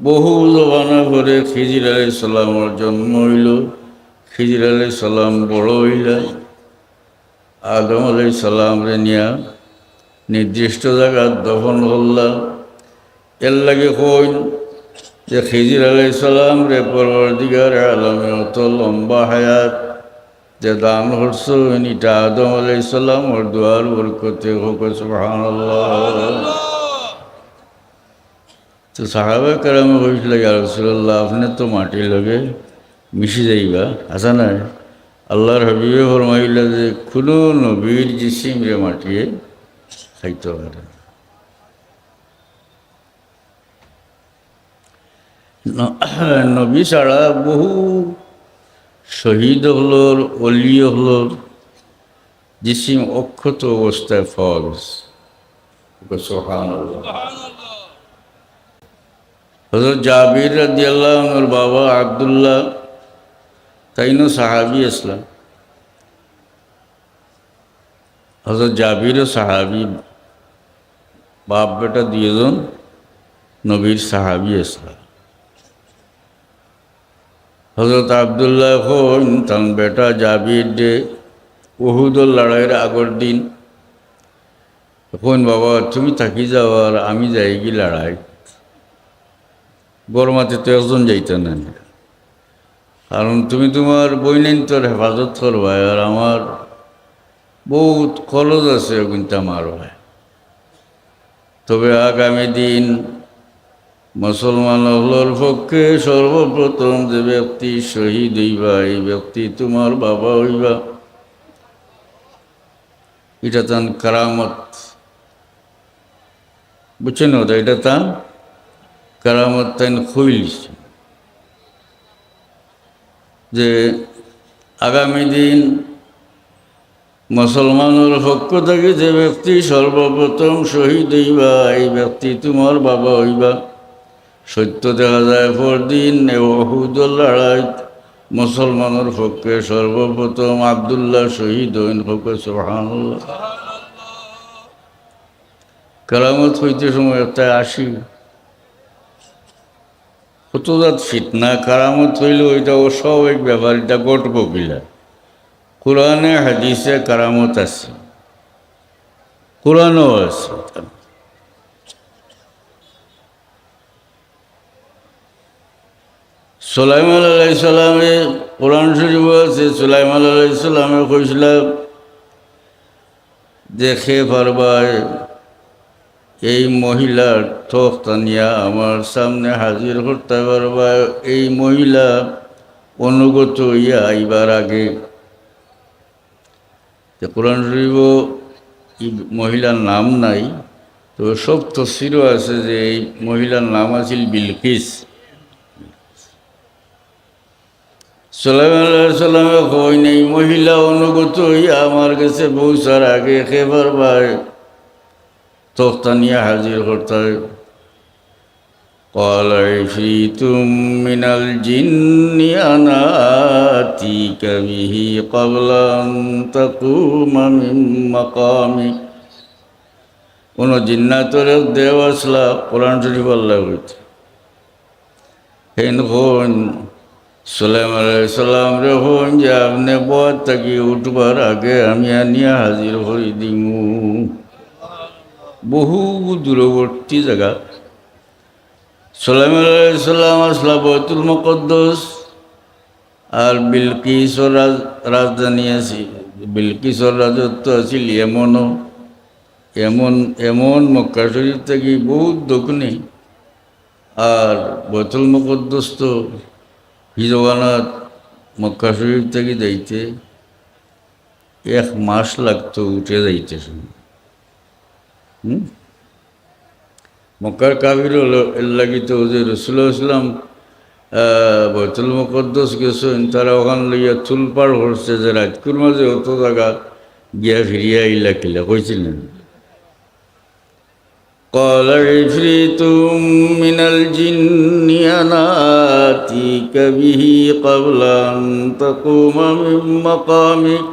বহু জমানা পরে খিজির আলাইহিস সালামের জন্ম হইল। খিজির আলাইহিস সালাম বড় হইলা, আদম আলাইহিস সালামরে নিয়া নির্দিষ্ট জায়গায় দফন করলা। এর লাগে কইন যে খিজির আলাইহিস সালাম রে পরওয়ারদিগার আলমে অত লম্বা হায়াত যে দান করছেন, এটা আদম আলাইহিস সালাম ওর দুয়ার বরকতে হোক, সুবহানাল্লাহ। তো সাহাবা কেরামে কইছিল, ইয়া রাসূলুল্লাহ, আপনি তো মাটির লগে মিশে যাইবা, আসা নাই? আল্লাহর হাবিবে ফরমাইলা যে কোনো নবীর জিসিম রে মাটিয়ে খাইতে পারে। নবী ছাড়া বহু শহীদ হলোর, অলি হলোর জিসিম অক্ষত অবস্থায় পাওয়া গেছে। সুবহানাল্লাহ। হযরত জাবির রাদিয়াল্লাহু আনহুর বাবা আব্দুল্লাহ তাইনো সাহাবী আসলাম। হযরত জাবিরও সাহাবী, বাপ বেটা দুইজন নবীর সাহাবী আসলাম। হযরত আব্দুল্লাহ হন তার বেটা জাবির যে উহুদের লড়াইয়ের আগের দিন এখন, বাবা তুমি থাকি যাও আর আমি যাই কি লড়াই, গরমাতে তো একজন যাইতে না, কারণ তুমি তোমার বইনেন তোর হেফাজত করবা, আর আমার বহুত খরচ আছে কিন্তু আমার ভাই। তবে আগামী দিন মুসলমান হলোর পক্ষে সর্বপ্রথম যে ব্যক্তি শহীদ হইবা, এই ব্যক্তি তোমার বাবা হইবা। এটা তান কারামত, বুঝছেন? ওটা এটা তান কারামত, তাই খুইলিস যে আগামী দিন মুসলমানের পক্ষ থেকে যে ব্যক্তি সর্বপ্রথম শহীদ হইবা, এই ব্যক্তি তোমার বাবা হইবা। সত্য দেখা যায় পরদিন উহুদের লড়াই মুসলমানের পক্ষে সর্বপ্রথম আব্দুল্লাহ শহীদ হইন, সুবহানাল্লাহ। কারামত হইতে সময় একটা আসি কতজাত ফিতনা। কারামত হইল ওইটা অস্বাভাবিক ব্যাপার, এটা ঘটব কিলা? কোরআনে হাদিসে কারামত আছে, কোরআনও আছে। সুলাইমান আলাইহিস সালামে কোরআন শরীফ আছে, সুলাইমান আলাইহিস সালামে কইছিল যে খে পারবায় এই মহিলার তখতা নিয়া আমার সামনে হাজির করতে পারবা। এই মহিলা অনুগত হইয়া আইবার আগে কোরআন শরীফও এই মহিলার নাম নাই, তো সব তফসিরও আছে যে এই মহিলার নাম আছিল বিলকিস। সুলাইমান আলাইহিস সালামে কইন এই মহিলা অনুগত হইয়া আমার কাছে পৌঁছার আগে খেবার ভাই তখতা নিয়ে হাজির করতে। قال عفريت من الجن أنا آتيك به قبل أن تقوم من مقامك। কোন জিন্নাতের দেও আসলা, কোরআন শরীফ আল্লাহ হইতে হেন হন সুলাইমান আলাইহিস সালাম রে হন যে আপনি বর থাকি উঠবার আগে আমি আনিয়া হাজির হই দিমু। বহু দূরবর্তী জায়গা। সুলাইমান আলাইহিস সালাম আসলা বাইতুল মুকদ্দাস, আর বিলকিসর রাজধানী আছে, বিলকিসর রাজত্ব আছিল এমনও এমন মক্কা শরীফ থেকে বহুত দক্ষিণে। আর বাইতুল মুকদ্দাস তো হিজওয়ানাত মক্কা শরীফ থেকে যাইতে 1 মাস লাগতো উঠে যাইতে। মক্কার কাবির হলো এর লাগিতে যে রাসূলুল্লাহ ইসলাম বাইতুল মুকদ্দাস গেছেন, তারা ওখান লইয়া তুলপাড় করছে যে রাজকুর মাঝে অত জায়গা গিয়া ফিরিয়া আইলা কিলা কইছিলেন। قال عفريت من الجن أنا آتيك به قبل أن تقوم من مقامك।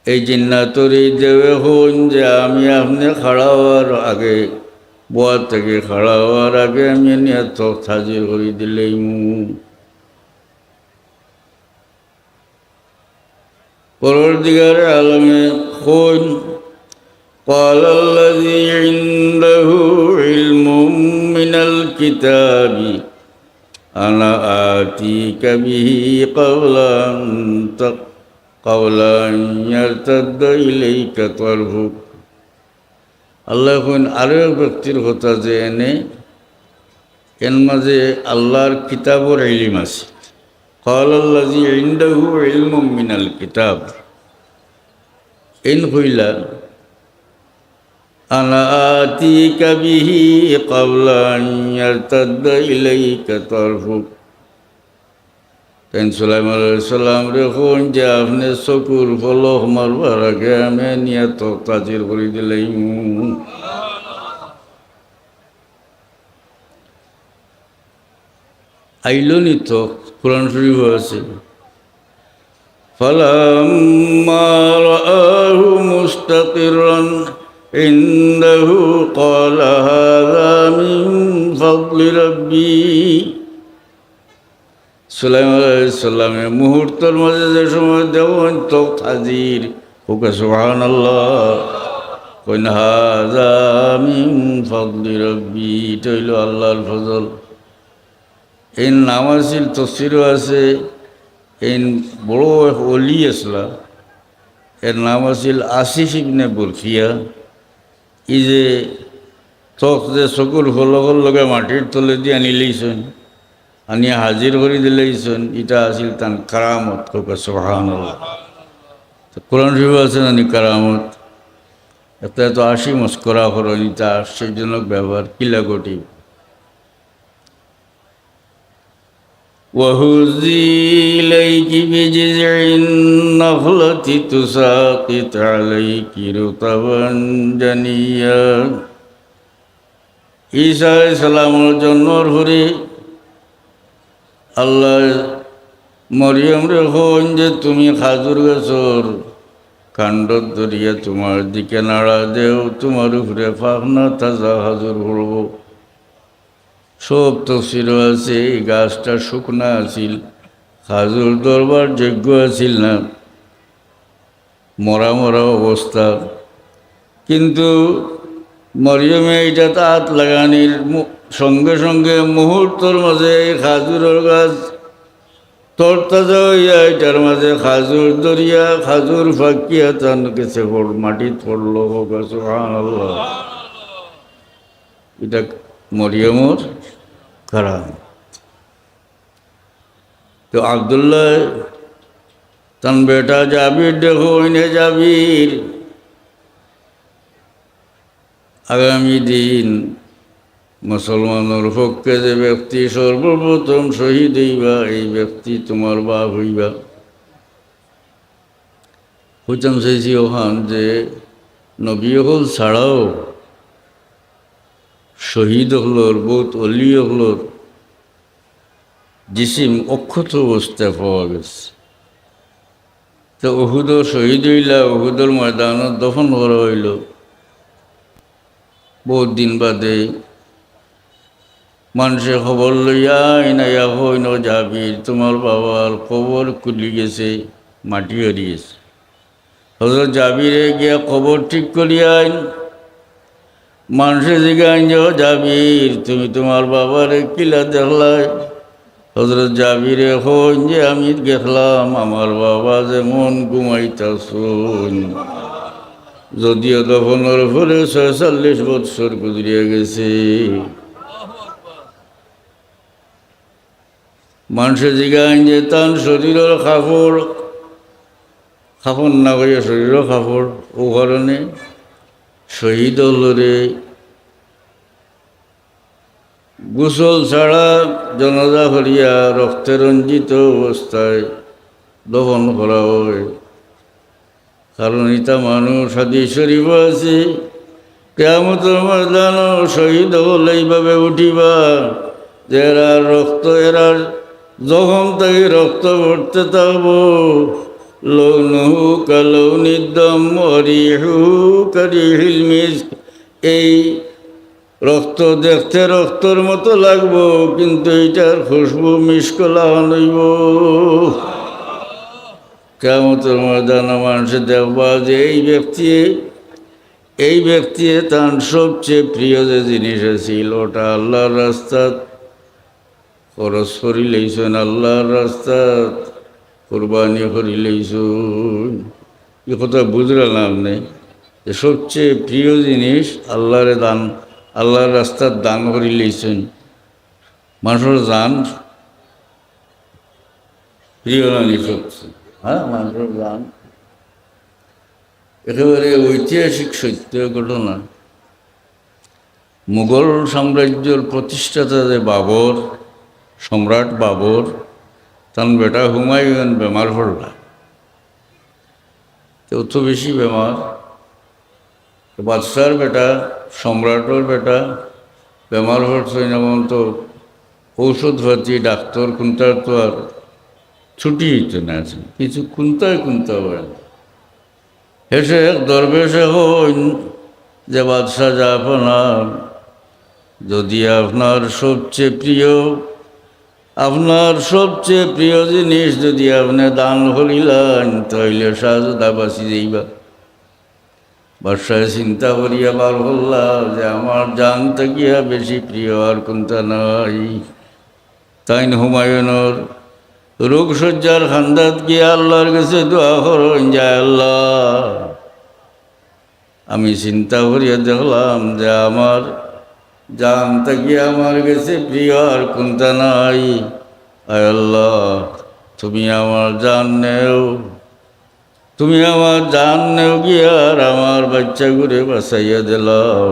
এই জিন্নাতর এই দেবে হন যে আমি আপনি খাড়া হওয়ার আগে বোয়ার থেকে খাড়া হওয়ার আগে আমি নিয়ে তখ্ত হাজির করে দিলেই পরবর্তীকারে আলমে খুন قال الذي عنده علم من الكتاب أنا آتيك به قبل أن يرتد إليك طرفك আল্লাহ এখন আরও এক ব্যক্তির কথা যে এর মাঝে আল্লাহর কিতাবর ইলম আছে قال الذي عنده علم من الكتاب ইন হইলা أنا آتيك به قبل أن يرتد إليك طرفك তেন সুলাইমান আলাইহিস সালাম রেখুন যে আপনি চকুর পলক মারবার আগে আমি নিয়ে তখ্ত হাজির করে দিলেই আইল নি তখ্ত কোরআন শরীফ আছে فلما رآه مستقرا عنده قال هذا من فضل ربي সুলাইমান আলাইহিস সালামের মুহূর্তের মাঝে যে সময় দেওয়ান তখ্ত হাজির ওকে সুবহানাল্লাহ কইন হাযা মিন ফাদলি রাব্বি এটা হইল আল্লাহর ফজল এই নাম আছিল তফসিরও আছে এই বড় এক ওলি আসলা এর নাম আছিল আসিফ ইবনে বুরখিয়া এই যে তখ্ত যে চকুর ফলকর লগে মাটির তলে দিয়ে আনি লইছেন আনিয়া হাজির করে দিলেইছেন এটা আছিল তার কারামত কোকা সুবহানাল্লাহ কোরআন শরীফ আছে জানি কারামত এত আসি মস্করা করেন এটা আশ্চর্যজনক ব্যবহার কিলাগটি وهزي إليك بجذع النخلة تساقط عليك رطبا جنيا ঈসা আলাইহিস সালামের জন্মের পরে আল্লাহ মরিয়ম রে হন যে তুমি খাজুর গাছর কাণ্ড ধরিয়া তোমার দিকে নাড়া দেও তোমার উপরে ফাঁকনা তাজা খাজুর পড়ব সব তফসির আছে এই গাছটা শুকনা আছিল খাজুর দরবার যোগ্য আছিল না মরা মরা অবস্থা কিন্তু মরিয়মে এটা তাত লাগানির সঙ্গে সঙ্গে মুহূর্তর মাঝে এই খাজুরের গাছ তরতাজা হইয়া এটার মাঝে খাজুর দরিয়া খাজুর ফাঁকিয়া তার গেছে মাটিত পড়ল সুবহানাল্লাহ এটা মরিয়মর কারাম তো আব্দুল্লাহ তান বেটা জাবির দেখো ইনে জাবির আগামী দিন মুসলমানের পক্ষে যে ব্যক্তি সর্বপ্রথম শহীদ হইবা এই ব্যক্তি তোমার বাপ হইবা হুচাম চাইছি ওখান যে নবী হল ছাড়াও শহীদ হলোর বহুত অলি হলোর জিসিম অক্ষত অবস্থায় পাওয়া গেছে তো উহুদও শহীদ হইলা উহুদের ময়দানত দফন করা হইল বহুত দিন বাদে মানুষে খবর লইয়া ইনাইয়া হইন জাবির তোমার বাবার কবর খুলি গেছে মাটি হারিয়েছে হজরত জাবিরে গিয়া খবর ঠিক করিয়া আইন মানুষে জিগাইন যে জাবির তুমি তোমার বাবারে কিলা দেখলাই হজরত জাবিরে হইন যে আমি দেখলাম আমার বাবা যেমন ঘুমাইতাছুন যদিও দফনের পরে 46 বৎসর গুজরিয়া গেছে মানুষে জিগাইন যে তার শরীরের কাপড় না করিয়া শরীরের কাপড় ও কারণে শহীদ হলরে গোসল ছাড়া জনাজা করিয়া রক্তে রঞ্জিত অবস্থায় দফন করা হয় কারণ ইতা মানুষ হাদিস শরীফ আছে কিয়ামতের ময়দানে শহীদ হলে এইভাবে উঠিবা যে এরার রক্ত এরার যখন তাকে রক্ত ভরতে থাকব লৌনহু কালৌনিদ্দম অরিহু কারিহিল মিস্ক এই রক্ত দেখতে রক্তর মতো লাগবো, কিন্তু এইটার খুশবু মিসকলা হইব। কিয়ামতের ময়দানে মানুষে দেখবা যে এই ব্যক্তি তার সবচেয়ে প্রিয় যে জিনিস ছিল ওটা আল্লাহর রাস্তাত খরচ করি লইছেন, আল্লাহর রাস্তাত কোরবানি করি লইছেন। এ কথা বুঝলাম নেই যে সবচেয়ে প্রিয় জিনিস আল্লাহর রাস্তার দান করি লইছেন। মানুষের দান প্রিয় নানি সবচেয়ে, হ্যাঁ মানুষের দান একেবারে ঐতিহাসিক সত্য ঘটনা। মুঘল সাম্রাজ্যের প্রতিষ্ঠাতা যে বাবর, সম্রাট বাবর, তার বেটা হুমায়ুন বেমার পড়লা, অত বেশি বেমার। বাদশার বেটা, সম্রাটের বেটা বেমার পড়ছে, যেমন তো ঔষধপাতি ডাক্তার কোনটার তো আর ছুটি হইতে না, আছে কিছু কোনটায় হয়। হেসে এক দরবেশে হইন যে বাদশাহ জাহাপনার, যদি আপনার সবচেয়ে প্রিয় জিনিস যদি আপনি দান করিলেন তাইলে সাজদা বাঁচি যাইবা। বাদশাহ চিন্তা করিয়া বার করলা যে আমার জান থাকিয়া বেশি প্রিয় আর কোনটা নাই। তাইন হুমায়ুনের রোগ শয্যার খান্দাত গিয়া আল্লাহর কাছে দোয়া করেন, যায় আল্লাহ, আমি চিন্তা করিয়া দেখলাম যে আমার জান থাকিয়া আমার কাছে প্রিয় আর কোনটা নাই। আয় আল্লাহ, তুমি আমার জান নেও গিয়া আর আমার বাচ্চা ঘুরে বাঁচাইয়া দিলাও।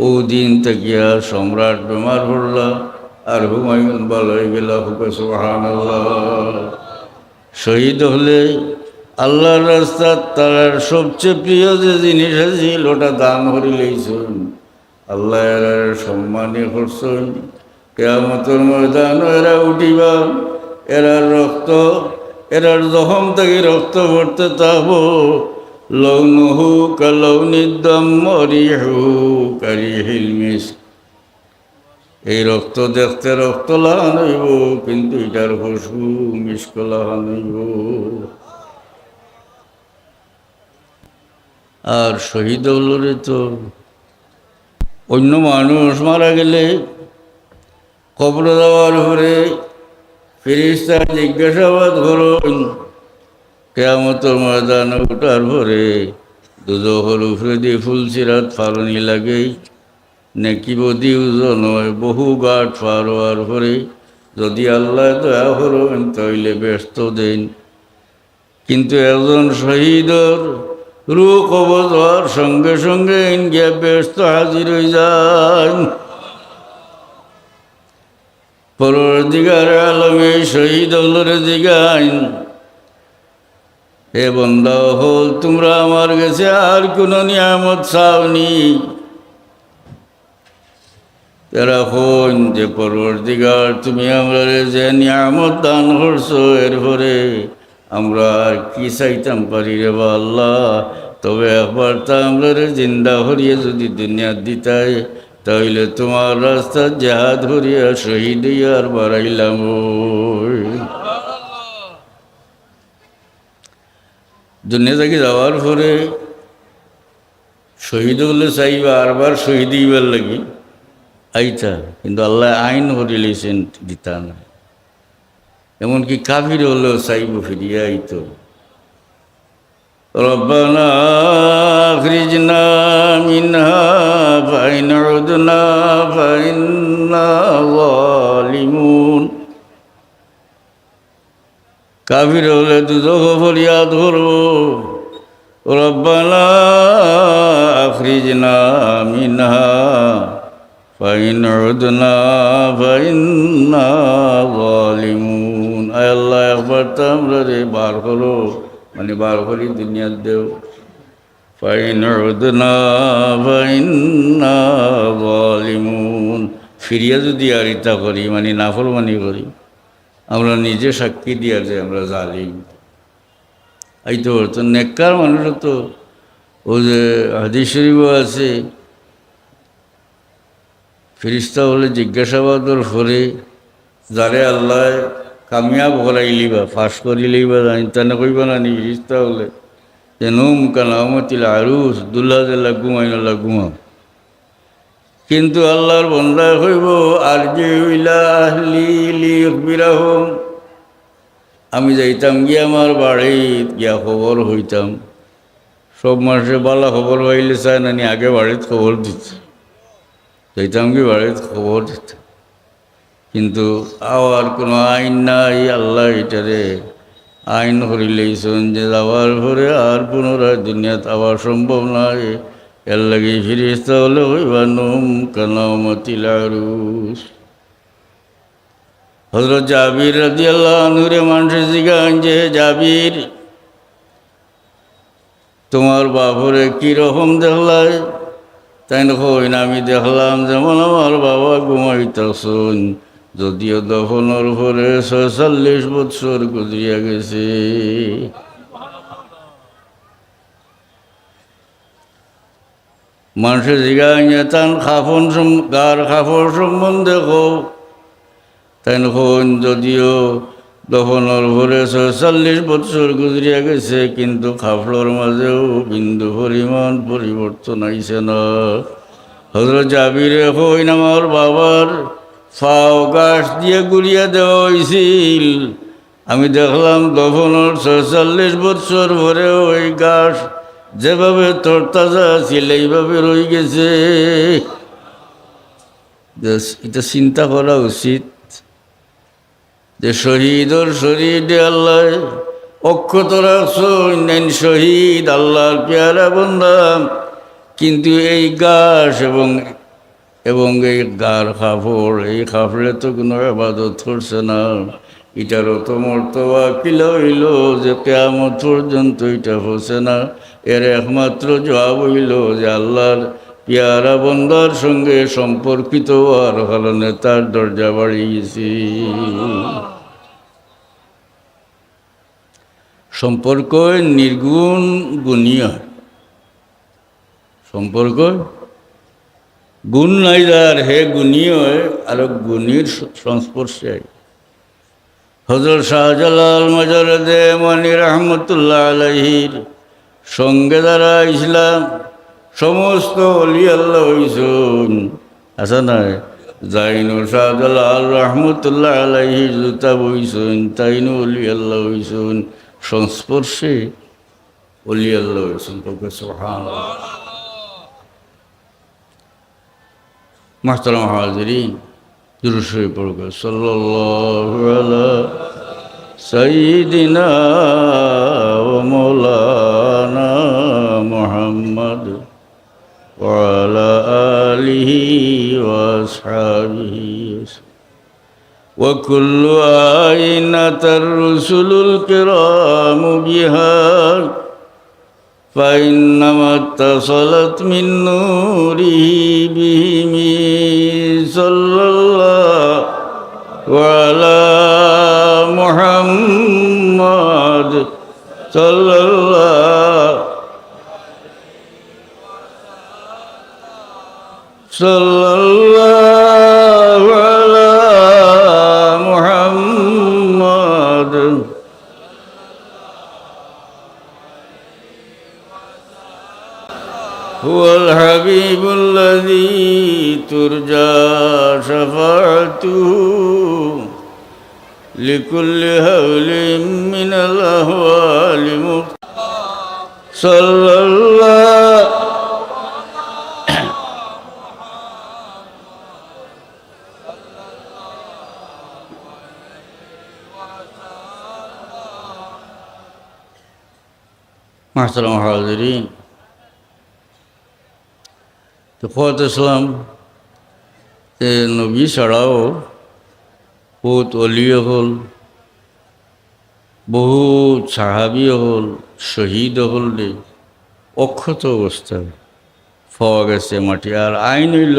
ও দিন থাকিয়া সম্রাট বেমার পড়লা আর হুমায়ুন ভালো হয়ে গেল। সুবহানাল্লাহ। শহীদ হলে আল্লাহর রাস্তার তার সবচেয়ে প্রিয় যে জিনিস আছিল ওটা দান করি লইছেন, আল্লাহ এর সম্মানী করছেন। কিয়ামতের ময়দান এরা উঠিবা, এরার জখম থেকে রক্ত পড়তে থাকবো। লৌনুহু কালৌনিদ্দম মরিহু কারিহিল মিস্ক। এই রক্ত দেখতে রক্ত লাগান হইব, কিন্তু এটার খুশবু মিস্ক লাগান হইব। আর শহীদ হলরে তো অন্য মানুষ মারা গেলে কবর দেওয়ার পরে ফেরেশতা জিজ্ঞাসাবাদ করুন, কিয়ামতের ময়দানে ওঠার পরে দুজখের উপরে দিয়ে ফুলসিরাত ফারনি লাগে, নেকি বদি ওজন হয় বহু গাঁট পার হওয়ার পরে যদি আল্লাহ দয়া করেন তাইলে ব্যস্ত দেন। কিন্তু একজন শহীদর রূহ কবজ হওয়ার সঙ্গে সঙ্গে ইন্ডিয়া ব্যস্ত হাজির হয়ে যায়। পরবর্তীকার আলমে শহীদ হলরে জিগাইন, হে বান্দা হল, তোমরা আমার কাছে আর কোনো নিয়ামত চাওনি? তারা হন যে পরবর্তীকার তুমি আমরা যে নিয়ামত দান করছো এরপরে আমরা আর কি চাইতাম পারি রে বা আল্লাহ। তবে একবার তা আমরা জিন্দা হরিয়ে যদি দুনিয়া দিতাই তাইলে তোমার রাস্তা জাহাদ হরিয়া শহীদ আর বাড়াইলাম। দুনিয়া থেকে যাওয়ার পরে শহীদ হলে চাইবা আরবার শহীদ হইবার লাগি আইতা, কিন্তু আল্লাহ আইন হরি লেছেন দিতা না। এমনকি কাফির হলেও চাইব ফিরিয়া আইতো। রব্বানা আখরিজনা মিনহা ফাইন উদনা ফাইন্না যালিমুন। কাফির হলে দুজখ ফরিয়াদ করব, রব্বানা আখরিজনা মিনহা ফাইন উদনা ফাইন্না যালিমুন। আয় আল্লাহ, একবার তো আমরা রে বার করো, মানে বার করি দুনিয়ার দেও। ফাইন উদনা ফাইন্না যালিমুন। ফিরিয়া যদি আর ইতা করি, মানে নাফরমানি করি, আমরা নিজে সাক্ষী দিয়া যে আমরা জালিম। এই তো নেককার মানুষও তো ও যে হাদিস শরীফও আছে ফিরিস্তা বলে জিজ্ঞাসাবাদর পরে যারে আল্লাহ কামিয়াব করাইলিবা ফাঁস করিলেইবা জানিতা না কইবা না নি ফিরিস্তা বলে যে নুম কানামতিল আরুস দুল্লা জেলা ঘুমাইনলা ঘুমাও। কিন্তু আল্লাহর বন্দা হইব আর যে ইলা আহলি লিউখবিরাহুম, আমি যাইতাম গিয়া আমার বাড়ি গিয়া খবর হইতাম। সব মানুষে বালা খবর পাইলে চায় না নি আগে বাড়িতে খবর দিতে, যাইতাম কি বাড়িতে খবর দিতে। কিন্তু আওয়ার কোনো আইন নাই, আল্লাহ এটারে আইন করিলেইছেন যে যাওয়ার পরে আর পুনরায় দুনিয়াতে আওয়া সম্ভব নয়। এর লাগে ফিরিস্তা হলে হইবা নুম কানামতিল আরুস। হযরত জাবির রাদিয়াল্লাহু আনহুরে মানুষে জিজ্ঞাসা যে জাবির তোমার বাপরে কীরকম দেখলাই? তাই না কই না আমি দেখলাম যেমন আমার বাবা ঘুমাইতেছেন, যদিও দফনের পরে ৪৬ বৎসর গুজরিয়া গেছে। মানুষের জিজ্ঞাসা তান খাফন গার খাফর সম্বন্ধে কও। তাই না কইন যদিও দফনের পরে ৪৬ বৎসর গুজরিয়া গেছে, কিন্তু খাফড়র মাঝেও বিন্দু পরিমাণ পরিবর্তন আইছে না। হযরত জাবিরে কইন আমার বাবার ফাও গাছ দিয়ে গুড়িয়া দেওয়া হয়েছিল, আমি দেখলাম দফনের ৪৬ বৎসর পরেও ওই গাছ যেভাবে তরতাজা ছিল এইভাবে রয়ে গেছে। এটা চিন্তা করা উচিত যে শহীদর শরীরে আল্লাহ অক্ষত রাখছেন, শহীদ আল্লাহর পেয়ারা বান্দা, কিন্তু এই গাছ এবং এই গার কাপড়, এই কাপড়ে তো কোনো ইবাদত করছে না। এটারও তো মর্তবা কিলা হইল যে কিয়ামত পর্যন্ত এটা হচ্ছে না। এর একমাত্র জবাব হইল যে আল্লাহর পেয়ারা বন্দার সঙ্গে সম্পর্কিত হওয়ার কারণে তার দরজা বাড়িয়েছি। সম্পর্ক নির্গুণ গুণীয়, সম্পর্ক গুণ নাই যার হে গুণী হয় আর গুণীর সংস্পর্শে। হযরত শাহজালাল মজরদে মনি রহমতুল্লাহ আলাইহির সঙ্গে যারা ইসলাম সমস্ত অলি আল্লাহ হইসুন আসা নয়, জাইনু শাহজালাল রহমতুল্লাহ আলাইহি জুতা বইসুন, তাইনু অলি আল্লাহ হইসুন, সংস্পর্শে অলি আল্লাহ হইসুন। সুবহানাল্লাহ। মাহতারাম হাজিরিন, দুরূদ শরীফ পড়বে সাল্লাল্লাহু আলা সাইয়্যিদিনা ওয়া মাওলানা মুহাম্মদ ওয়া আলা আলিহি ওয়া আসহাবিহি ওয়া কুল্লু আইনাতার রুসুলুল কিরামু বিহা فإنما اتصلت من نوره بهم صلى الله على محمد صلى الله على محمد هو الحبيب الذي ترجى شفاعته لكل هول من الأهوال صلى الله محترم حاضرين। তো ফত ইসলাম নবী ছাড়াও বহুত অলিও হল, বহু সাহাবিও হল, শহীদ হল রে অক্ষত অবস্থায় পাওয়া গেছে মাটি। আর আইন হইল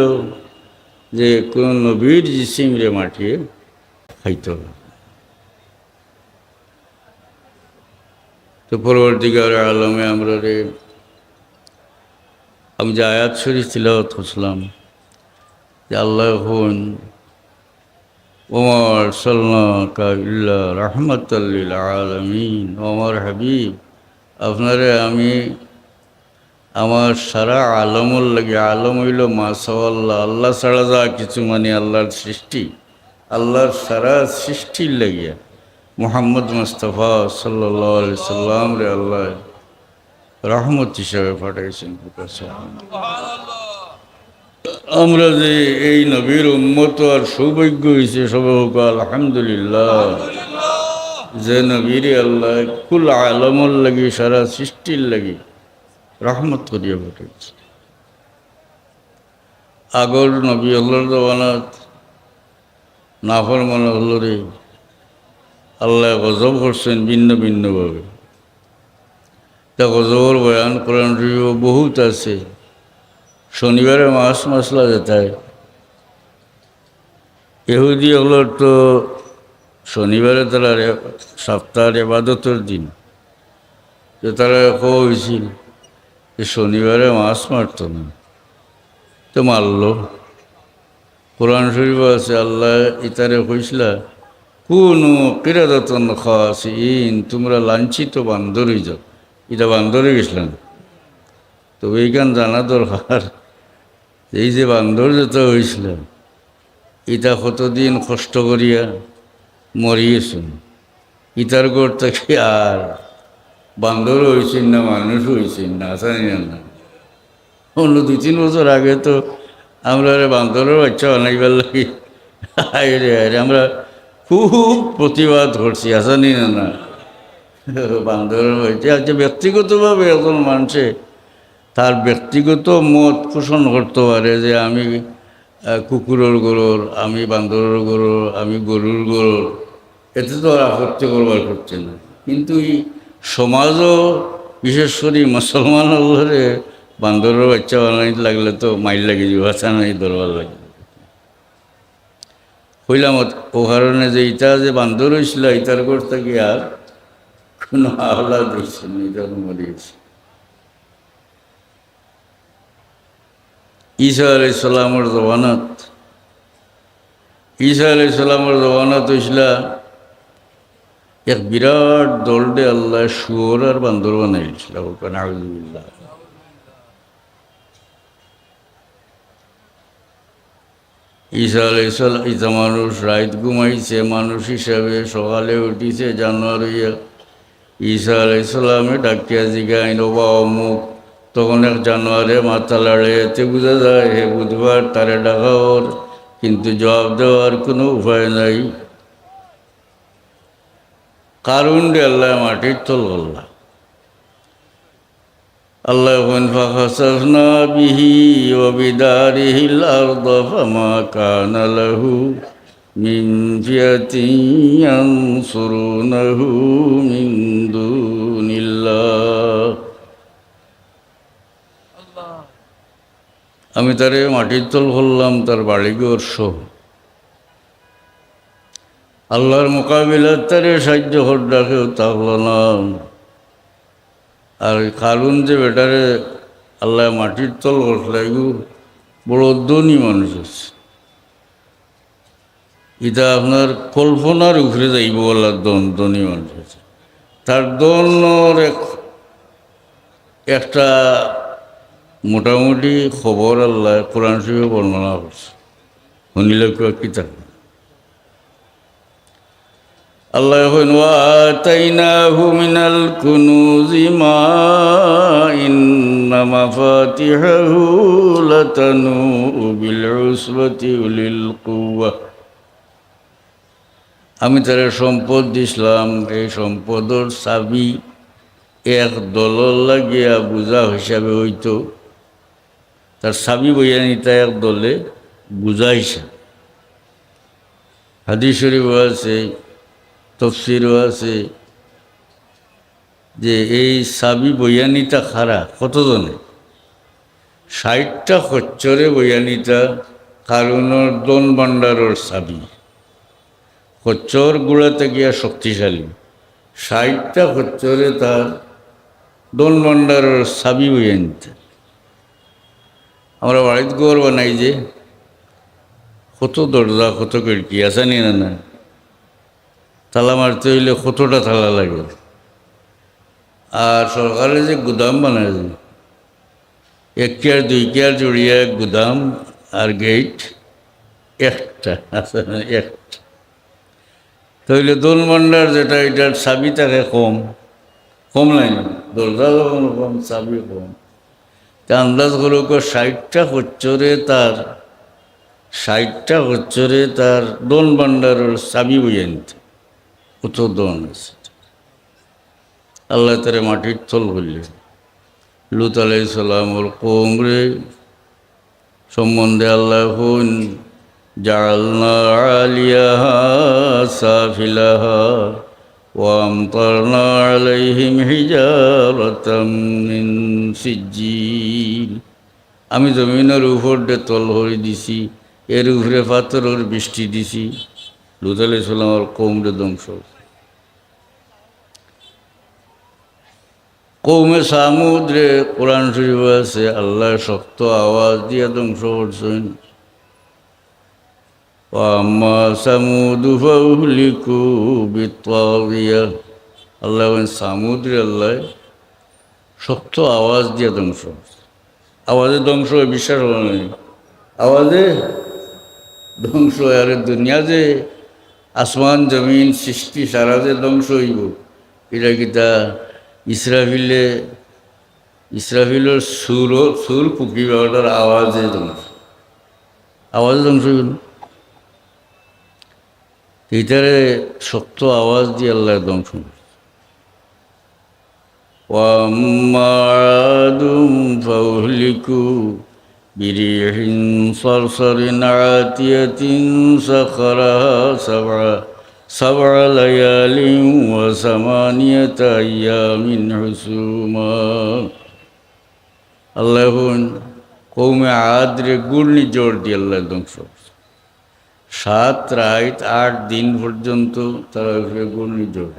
যে কোন নবীর জিসিম রে মাটিয়ে খাইতে হবে। তো পরবর্তীকার আলমে আমরা রে আমি যে আয়াত শরীফ তিলাওয়াত করছিলাম যে আল্লাহ হন ওমা আরসালনাকা ইল্লা রাহমাতাল লিল আলামিন, ওমর হাবিব আপনারে আমি আমার সারা আলমর লাগে, আলম হইল মাশাআল্লাহ, আল্লাহ ছাড়া যা কিছু মানে আল্লাহর সৃষ্টি, আল্লাহর সারা সৃষ্টির লাগিয়া মুহাম্মদ মুস্তাফা সাল্লাল্লাহু আলাইহি সাল্লাম রে আল্লাহ রহমত হিসাবে পাঠাইছেন। আমরা যে এই নবীর উম্মত আর সৌভাগ্য হয়েছে সবাই হোক আলহামদুলিল্লাহ, যে নবীর আল্লাহ কুল আলমর লাগি সারা সৃষ্টির লাগি রহমত করিয়া পাঠাইছে। আগর নবী আল্লাহর জবানাত নাফরমান হল রে আল্লাহ গজব করছেন ভিন্ন ভিন্নভাবে। তা গজবর বয়ান কোরআন শরীফে বহুত আছে। শনিবারে মাস মাসলা যেতায় ইহুদি হলোর তো শনিবারে তারা সপ্তাহের ইবাদতের দিন, যে তারা হয়েছিল যে শনিবারে মাছ মারত না, তো মারল। কোরআন শরীফ আছে আল্লাহ ইতারে কইসলা কোনো কিরাদাতন খাসিন, তোমরা লাঞ্ছিত বান্দর হয়ে যাও। এটা বান্দরে গেছিলাম তো এইখান জানা দরকার, এই যে বান্দর যত হয়েছিল ইটা কতদিন কষ্ট করিয়া মরিয়েছেন, ইটার গড় থেকে আর বান্দর হয়েছেন না মানুষ হয়েছেন না জানি না। অন্য 2-3 বছর আগে তো আমরা বান্দরের বাচ্চা বানাইবার লাগি আমরা খুব প্রতিবাদ করছি, আসানি না বান্দরের বাচ্চা। আচ্ছা, ব্যক্তিগতভাবে এখন মানুষে তার ব্যক্তিগত মত পোষণ করতে পারে যে আমি কুকুরের গরুর, আমি বান্দরের গরুর, আমি গরুর গরুর, এতে তো আর আপত্তি করবার করছে না। কিন্তু এই সমাজও বিশেষ করে মুসলমান হলে বান্দরের বাচ্চা বানাইতে লাগলে তো মাইল লাগে যে ভাষা নাই দরবার লাগে হইলাম। ও কারণে যে ইটা যে বান্দর হয়েছিল ইটার করতে গিয়ে আর কোনো আহ্লা দিচ্ছে না, এটা মরিয়েছে। ঈসা আলাইহিস সালামের জবানাত, ঈসা আলাইহিস সালামের জবানাত হয়েছিল এক বিরাট দলডে আল্লাহ শুয়োর আর বান্দর বানাইছিল। নাউযুবিল্লাহ। ঈসা আলাইহিস সালাম ইটা মানুষ রাত ঘুমাইছে, মানুষ হিসাবে সকালে উঠিছে জানোয়ার হইয়া। ঈসা আলাইহিস সালামে ডাকিয়া জিগাইন বা অমুক, তখন এক জানোয়ারে মাথা লাড়ে, এতে বোঝা যায় হে বুধবার তারে ডাকাওর, কিন্তু জবাব দেওয়ার কোনো উপায় নাই। কারণ আল্লাহ মাটির তল করলা। আল্লাহ ফাখাসাফনা বিহি ওয়া বিদারিহিল আরদা ফামা কানা লাহু মিন ফিয়াতিন ইয়ানসুরুনাহু মিন দুনিল্লাহ। আমি তারে মাটির তল করলাম, তার বাড়িঘর সহ। আল্লাহর মোকাবিলার তারে সাহায্য করডা কেউ থাকল না। আর কারণ যে বেটারে আল্লাহ মাটির তল করছিল এগুলো বড় ধনী মানুষ আছে। এটা আপনার কল্পনার উপরে যাইব আল্লাহ ধনী মানুষ আছে। তার দনের একটা মোটামুটি খবর আল্লাহ কোরআন শরীফে বর্ণনা করছে, শুনিলে কি থাকে। আল্লাহ আতাইনাহু মিনাল কুনুজি মা ইন্না মাফাতিহাহু লাতানু বিল উসবাতি উলিল কুওয়া। আমি তার সম্পদ দিছিলাম, এই সম্পদের চাবি এক দলর লাগিয়া বোঝা হিসাবে হইতো। তার চাবি বইয়া নিতা এক দলে বোঝা হিসাবে। হাদিস শরীফও আছে, তফসিরও আছে যে এই চাবি বৈয়ানিতা খারা কতজনে 60টা খচ্চরে বৈয়ানিতা কারণর দন ভাণ্ডারের চাবি। খচ্চর গুড়াতে গিয়া শক্তিশালী, 60টা খচ্চরে তার দন ভাণ্ডারের চাবি বৈয়ানিতা। আমরা বাড়িতে ঘর বানাই যে কত দরজা কত খিড়কি আছে নি না? তালা মারতে হইলে কতটা তালা লাগে। আর সরকারে যে গুদাম বানায়, যে এক কেয়ার দুই কেয়ার জড়িয়ে গুদাম আর গেট একটা আছে না, একটা। তাহলে দোল ভান্ডার যেটা, এটার চাবি থাকে কম কম নাই, দরজা যখন কম চাবি কম। তা আন্দাজ করো 60টা বছরে তার 60টা বছরে তার দোল ভান্ডারের চাবি বইয়ে নিতে কত দন আছে। আল্লাহ তারে মাটির থল বললেন। লুত আলাইহিস সালামর কওমরে সম্বন্ধে আল্লাহ হুন জাআলনা আলিয়াহা সাফিলাহা ওয়া আমতারনা আলাইহিম হিজারাতাম মিন সিজ্জিল। আমি জমিনের উপর দিয়ে তল হয়ে দিছি, এর উপরে পাথরের বৃষ্টি দিছি। লুত আলাইহিস সালামের কওমরে ধ্বংস। কৌমে সামুদ্রে কোরআন শরীফ আছে, আল্লাহ শক্ত আওয়াজ দিয়ে ধ্বংস করছেন। ওয়াম্মা সামুদু ফাউহলিকু বিত্তাগিয়া। আল্লাহ সামুদ্রে আল্লাহ শক্ত আওয়াজ দিয়ে ধ্বংস। আওয়াজে ধ্বংস হয়, বিশ্বাস হয়, আওয়াজে ধ্বংস হয়। আর দুনিয়া যে আসমান জমিন সৃষ্টি সারা যে ধ্বংস হইব, এটা কিতা ইসরাফিলের সুর পুকি বাবাটার আওয়াজে ধ্বংস, আওয়াজে ধ্বংস হইল। এইটারে শক্ত আওয়াজ দিয়ে আল্লাহ ধ্বংস। ওয়াম্মা আদুম ফাউহলিকু বিরিহিন সারসারিন আতিয়াতিন সাখারাহা সাবআ লায়ালিন ওয়া সামানিয়াতা আইয়ামিন হুসুমা। আল্লাহ কৌমে আদরে ঘূর্ণিঝড় দিয়ে আল্লাহ ধ্বংস। 7 রাত 8 দিন পর্যন্ত তারা ঘূর্ণিঝড়।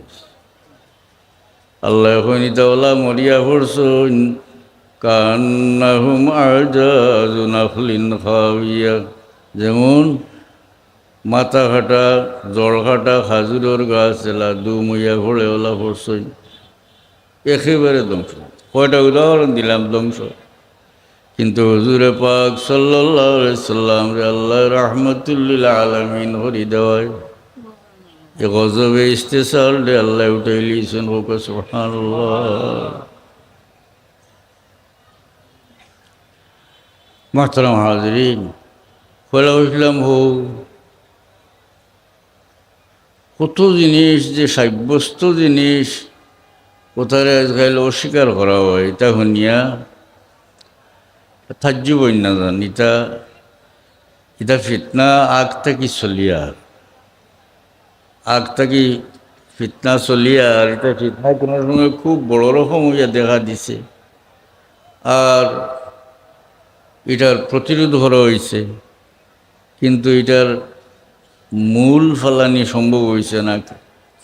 আল্লাহ ইতাওলা মরিয়া পড়ছেন কান্নাহুম আজাজু নাখলিন খাওয়িয়া। যেমন মাথা খাটা জড় খাটা খাজুরের গাছ এলা দুমইয়া ভরে ওলা পড়ছেন, একেবারে ধ্বংস। কয়টা উদাহরণ দিলাম ধ্বংস। কিন্তু হুজুরে পাক সাল্লাল্লাহু আলাইহি সাল্লাম রে আল্লাহ রাহমাতুল লিল আলামিন হরি দেওয়ায় এ গজবে ইস্তেসাল রে আল্লাহ উঠাইলিছেন। হোক সুবহানাল্লাহ। মুহতারাম হাজিরিন, পয়লা ইসলাম হোক, কত জিনিস যে সাব্যস্ত জিনিস কোথায় আজকাল অস্বীকার করা হয়, এটা শুনিয়া তাজ্জুব হই না জান। এটা ফিতনা আগ থাকি চলিয়ার, আগ থাকি ফিতনা চলিয়ার। এটা ফিতনা কোনো সময় খুব বড় রকম হইয়া দেখা দিছে, আর এটার প্রতিরোধ করা হয়েছে, কিন্তু এটার মূল ফালানি সম্ভব হয়েছে না,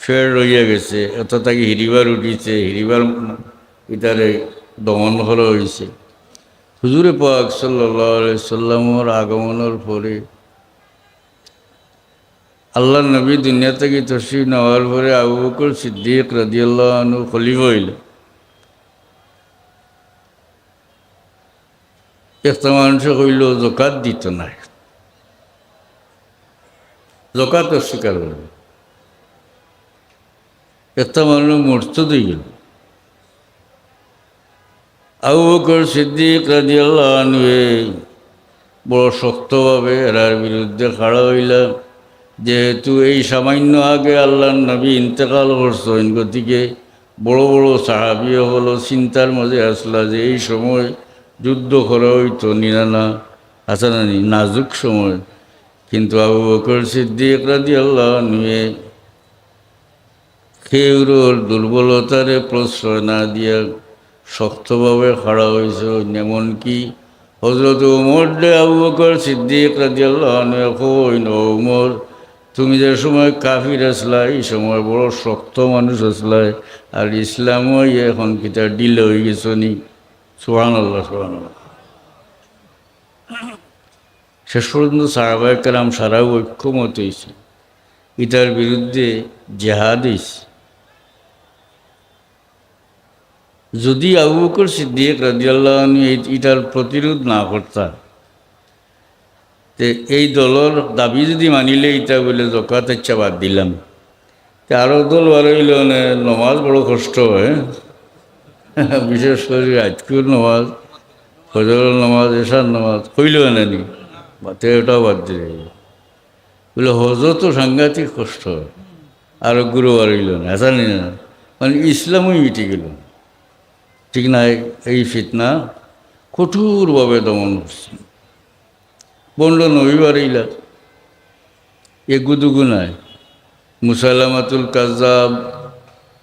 ফের রইয়া গেছে। এত তাকে হিরিবার উঠিছে, হিরিবার এটারে দমন করা হয়েছে। হুজুরে পাক সাল্লাল্লাহু আলাইহি সাল্লামের আগমনের পরে আল্লাহ নবী দুনিয়া থেকে তশরিফ নেওয়ার পরে আবু বকর সিদ্দিক রাদিয়াল্লাহু আনহু খলিফা হইল। একটা মানুষে কইল যাকাত দিত না, যাকাত অস্বীকার করল। একটা মানুষ মুরতাদ হয়ে গেল। আবু বকর সিদ্দিক রাদিয়াল্লাহু আনহু বড় শক্তভাবে এরার বিরুদ্ধে খাড়া হইলাম। যেহেতু এই সামান্য আগে আল্লাহর নবী ইন্তেকাল করছেন, গতিকে বড় বড় সাহাবীও হলো চিন্তার মাঝে আসলা যে এই সময় যুদ্ধ করা হইতো নিরানা হাসানানি নাজুক সময়। কিন্তু আবু বকর সিদ্দিক রাদিয়াল্লাহু আনহু খেউরোর দুর্বলতারে প্রশ্রয় না দিয়া শক্তভাবে খাড়া হয়েছে। এমনকি হযরত ওমর ডে আবু বকর সিদ্দিক রাদিয়াল্লাহু আনহু কইন, ওমর তুমি যে সময় কাফির আসলা, এই সময় বড় শক্ত মানুষ আসলাই, আর ইসলামও এখন কিতা ডিলে হয়ে গেছ নি। সুবহানাল্লাহ, সুবহানাল্লাহ। শেষ পর্যন্ত সাহাবায়ে কেরাম সারা ঐক্যমত হয়েছে, ইটার বিরুদ্ধে জেহাদ হয়েছে। যদি আবু বকর সিদ্দিক রাদিয়াল্লাহু আনহু ইটার প্রতিরোধ না করতা, তে এই দলের দাবি যদি মানিলে ইটা বলে জকাত ইচ্ছা বাদ দিলাম, তে আরও দল বাড়াইল নমাজ বড় কষ্ট হয়, বিশেষ করে আজকুর নমাজ, ফজরের নমাজ, এশার নমাজ হইল নানি তে ওটাও বাদ দিলে বলে হজও তো সাংঘাতিক কষ্ট হয়, আরও গুরু বাড়াইল না, জানি না, মানে ইসলামই মিটে গেল। ঠিক নাই, এই ফিতনা কঠোরভাবে দমন করছে। বন্ড নবী বাড়াইলা এগুদুগু নাই, মুসাইলামাতুল কাজ্জাব,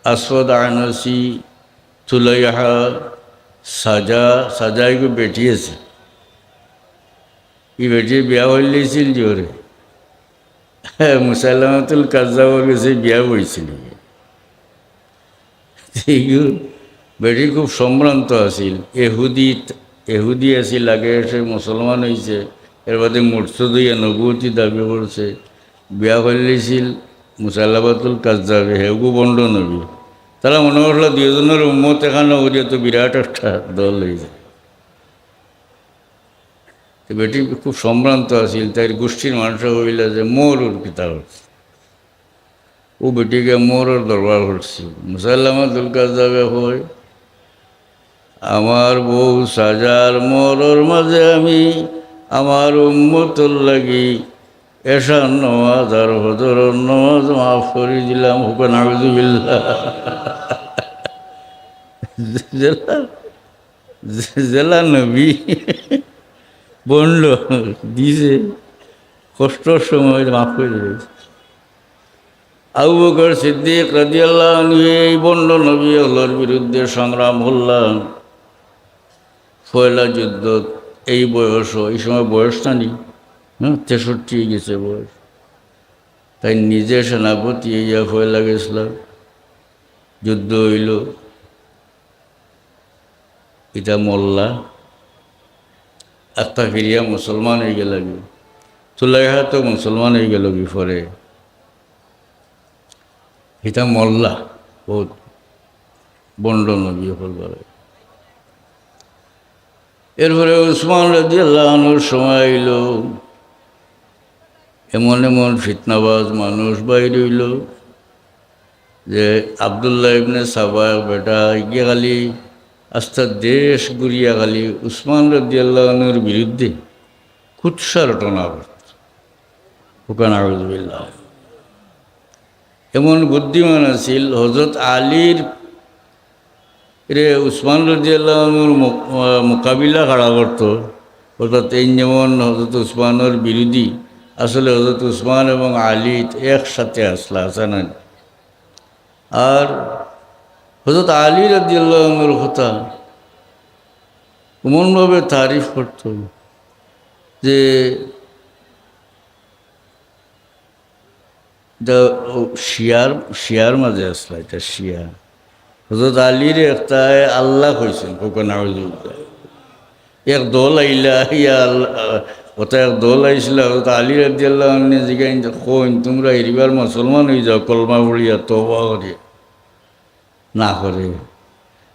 আসওয়াদ আনাসি, তুলাইহা, সাজা এগু বেটি আছে, এই বেটি বিয়া হইলেছিল জোরে, মুসাইলামাতুল কাজ্জাবর কাছে বিয়া হয়েছিল। বেটি খুব সম্ভ্রান্ত আছিল, এহুদি আছিল, আগে এসে মুসলমান হয়েছে, এর বাদে মুরতাদ হইয়া নবুয়তি দাবি করছে, বিয়া হইলেছিল মুসাইলামাতুল কাজ্জাবে, হেগু বন্ড নবী। তারা মনে করলো দুজনের উম্মত এখানে ওরিয়া তো বিরাট একটা দল হয়ে যায়। বেটি খুব সম্ভ্রান্ত আছিল, তাই গোষ্ঠীর মানুষ হইলা যে মোর ওর পিতা হচ্ছে, ও বেটিকে মোর ওর দরবার করছি। মুসাইলামাতুল কাজ্জাবে হয়, আমার বউ সাজার মোরর মাঝে আমি আমার উম্মতর লাগি এশার নমাজ আর হজরের নমাজ মাফ করে দিলাম, হুকুম নাউযুবিল্লাহ। জেলা নবী বলল দিছে, কষ্টর সময় মাফ করে দিয়েছে। আবু বকর সিদ্দিক রাদিয়াল্লাহু আনহু এই বন্ড নবী আল্লাহর বিরুদ্ধে সংগ্রাম করলাম। পয়লা যুদ্ধ, এই বয়স, এই সময় বয়স নানি, 63 গেছে বয়স, তাই নিজে সেনাপতি ইয়া পয়লা গেছিল, যুদ্ধ হইল, এটা মোল্লা একটা ফিরিয়া মুসলমান হয়ে গেল, তুলাইহা তো মুসলমান হয়ে গেল বিফরে, এটা মোল্লা বহুত বন্ড নবী বলে। এরপরে উসমান রাদিয়াল্লাহু আনহুর সময় আইল, এমন এমন ফিতনাবাজ মানুষ বাইরে হইল যে আবদুল্লাহ ইবনে সাবা বেটা গিয়ে খালি আস্তা দেশ ঘুরিয়া খালি উসমান রাদিয়াল্লাহু আনহুর বিরুদ্ধে কুৎসা রটনা করত, হুকুম নাউযুবিল্লাহ। এমন বুদ্ধিমান আছিল, হযরত আলীর রে উসমান রাদিয়াল্লাহু আনহুর মোকাবিলা খাড়া করত, অর্থাৎ এই যেমন হযরত উসমানের বিরোধী, আসলে হযরত উসমান এবং আলী একসাথে আসলা আছে না। আর হযরত আলী রাদিয়াল্লাহু আনহুর কথা এমনভাবে তারিফ করত যে শিয়ার মাঝে আসলা, এটা শিয়া হযরত আলীর একটা আল্লাহ কইছেন, হুকুম নাউযুবিল্লাহ। এক দল আইলা, ইয়া ওটা এক দল আইসলা, হযরত আলী রাদিয়াল্লাহু আনহু জিগাইন কইন তোমরা এরিবার মুসলমান হয়ে যাও, কলমা পড়িয়া তওবা করিয়া না করে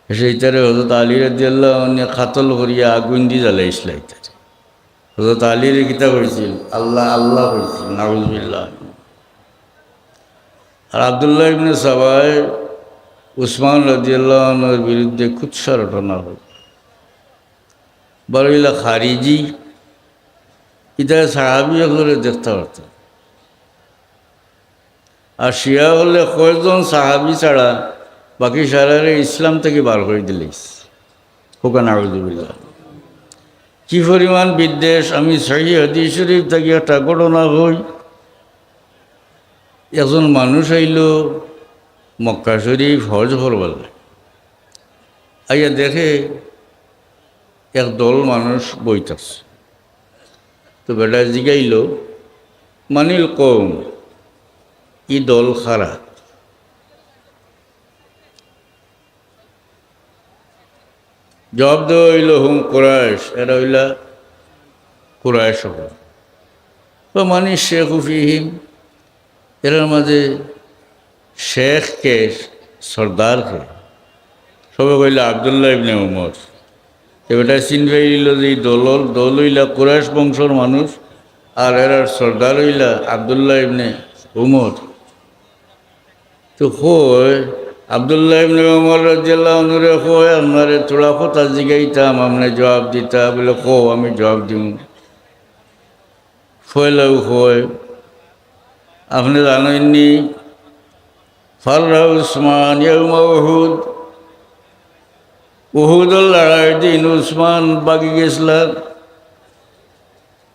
সেইটারে হযরত আলী রাদিয়াল্লাহু আনহু কাতল করিয়া আগুন দিয়ে জ্বালাইছিলা। এটারে হযরত আলীর কিতা কইছিল, আল্লাহ আল্লাহ কইছিল, নাউযুবিল্লাহ। আর আব্দুল্লাহ ইবনে সাবায় উসমান রাদিয়াল্লাহু আনহুর বিরুদ্ধে কুৎসা রটনা হল। বড়ইলা খারিজি, এটা সাহাবী হলে দেখতে পারত, আর শিয়া হলে কয়েকজন সাহাবী ছাড়া বাকি সারারে ইসলাম থেকে বার করে দিলেই, হুকুম নাউযুবিল্লাহ। কি পরিমাণ বিদ্বেষ! আমি সহিহ হাদিস শরীফ থেকে একটা ঘটনা হই, একজন মানুষ আইল মক্কা শরীফ হজ করবার, আইয়া দেখে এক দল মানুষ বইতাছে, তো বেটা জিগাইল মানিল কম, ই দল খারা। জবাব দেওয়া হইল হুম কুরাইশ, এরা হইলা কুরাইশ হবে। বা মানে শেখ ফিহিম, এর মাঝে শেখকে সর্দারকে সবে কইল আবদুল্লাহ ইবনে উমর। এবারটা চিনবে হইল যে এই দল হইলা কুরাইশ বংশর মানুষ, আর এর সর্দার হইলা আবদুল্লাহ ইবনে উমর। তো কই আবদুল্লাহ ইবনে উমর রাদিয়াল্লাহু আনহু রে কই আপনারে থোড়া কথা জিগাইতাম, আপনি জবাব দিতা। বলে কো আমি জবাব দিব। ফয়লাও কয় আপনি জানেননি ফাররা উসমান ইয়াউমা উহুদ, উহুদের লড়াইয়ের দিন উসমান বাগি গেছিলেন?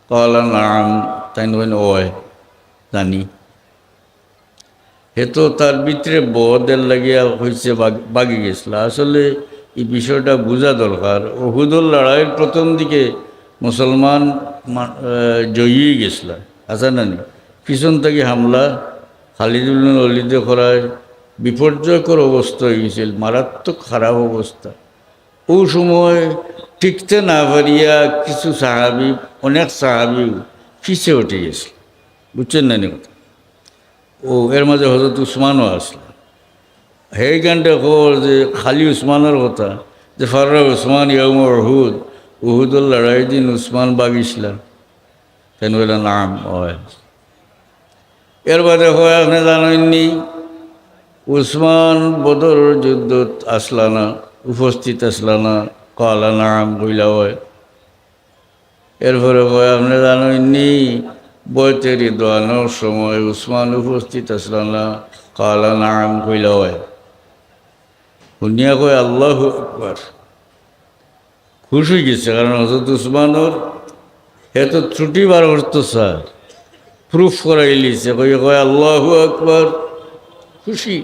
কলা নাম, তাই ওয় জানি। হে তো তার ভিতরে বদের লাগিয়া হয়েছে বাগি গেছিল। আসলে এই বিষয়টা বোঝা দরকার। উহুদের লড়াইয়ের প্রথম দিকে মুসলমান জয়ী গেছিল, আছে না নি? পিছন থেকে হামলা খালিদ ইবনে ওয়ালিদে করায় বিপর্যয়কর অবস্থা হয়ে গেছিল, মারাত্মক খারাপ অবস্থা। ও সময় টিকতে না পারিয়া কিছু সাহাবি, অনেক সাহাবি পিছে উঠে গেছিল, বুঝছেন না নি কথা? ও এর মাঝে হযরত উসমানও আসলো। সেই গানটা খবর যে খালি উসমানের কথা, যে ফাররা উসমান ইয়াউমা উহুদ, উহুদের লড়াই দিন উসমান বাগিছিলেন, কেন বলে নাম হয়। এর বাদে হয় আপনি জানেননি উসমান বদর যুদ্ধ আসলা না, উপস্থিত আসলা না? কলা নাম কইলা হয়। এরপরে হয় আপনি জানেননি বয়তের দোয়ানোর সময় উসমান উপস্থিত আসলা না? কলা নাম কইলা হয়। শুনিয়া কয় আল্লাহু আকবার। খুশ হয়ে গেছে, কারণ হযরত উসমানের এত ত্রুটি বার করতো স্যার, প্রুফ করাই লিছে। কয় আল্লাহু আকবার, খুশি।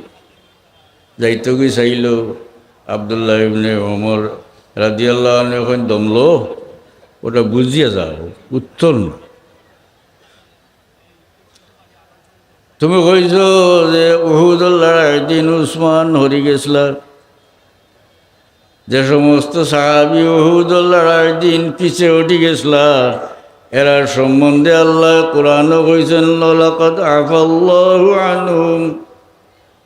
যাইতে কি চাইল আবদুল্লাহ ইবনে ওমর রাদিয়াল্লাহু আনহু এখন দমলো, ওটা বুঝিয়া যাও, উত্তর না। তুমি কইছ যে উহুদের লড়াই দিন উসমান হরি গেছিল। যে সমস্ত সাহাবি উহুদের লড়াই দিন পিছে উঠি গেছিল, এরার সম্বন্ধে আল্লাহ কোরআনও কইছেন লাকাদ আফাল্লাহু আনহুম।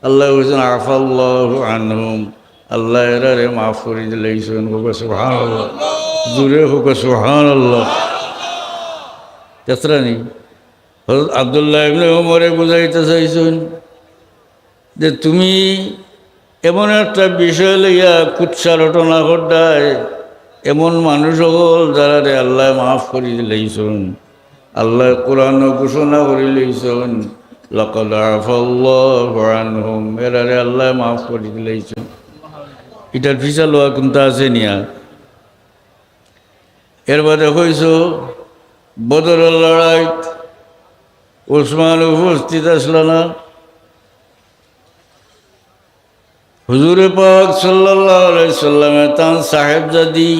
আল্লাহ কইছেন আফাল্লাহু আনহুম, আল্লাহ এরারে মাফ করে দিলেছেন। হোক সুবহানাল্লাহ, জুড়ে হোক সুবহানাল্লাহ। তেসরানি হযরত আব্দুল্লাহ ইবনে ওমরে বুঝাইতে চাইছেন যে তুমি এমন একটা বিষয় লইয়া কুৎসা রটনা করডায়, এমন মানুষ সকল যারা রে আল্লাহ মাফ করে দিলেছেন। আল্লাহ কোরআন ঘোষণা করে লইছেন লাকাদ আফাল্লাহু আনহুম, এরারে আল্লাহ মাফ করে দিলেছেন। এটার ফিসা লোয়া কোনটা আছে নিয়া? এর বাদে কইছ বদরের লড়াই উসমান উপস্থিত আসল না? হুজুরে পাক সাল্লাল্লাহু আলাইহি সাল্লামে তার সাহেবজাদি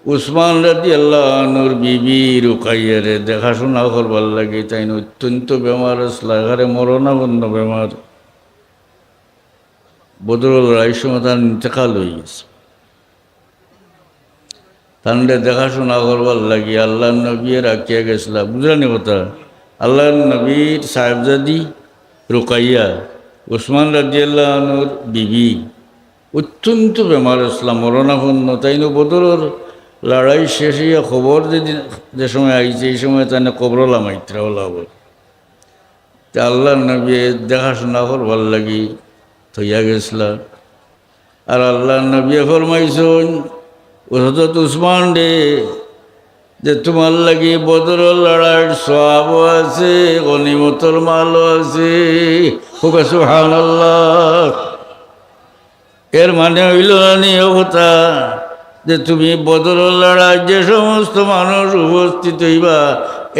উসমান রাদিয়াল্লাহু আনহুর বিবি রুকাইয়ারে দেখাশোনা করবার লাগে। তাই অত্যন্ত বেমার আসলা, ঘরে মরণাপন্ন বেমার। বদরের লড়াইয়ের সময় তার ইন্তেকাল হয়ে গেছে। তান্ডে দেখাশোনা করবার লাগি আল্লাহ নবী রাখিয়া গেছিলাম, বুঝলেনি কথা? আল্লাহ নবীর সাহেবজাদি রুকাইয়া উসমান রাদিয়াল্লাহু আনহুর বিবি অত্যন্ত বেমার আসলাম, মরণাপন্ন। তাই বদরের লড়াই শেষ হইয়া খবর যে সময় আইছে, এই সময় তাই কবরলা মাইত্রা ওলা বল। তা আল্লাহ নবী দেখাশোনা করবার লাগি থইয়া গেছিলাম। আর আল্লাহ নবী ফরমাইছেন হযরত উসমান রে যে তোমার লাগি বদরের লড়াইয়ের সওয়াবও আছে, গনিমতের মালও আছে। সুবহানাল্লাহ। এর মানে হইল না কথা যে তুমি বদরের লড়াই যে সমস্ত মানুষ উপস্থিত হইবা,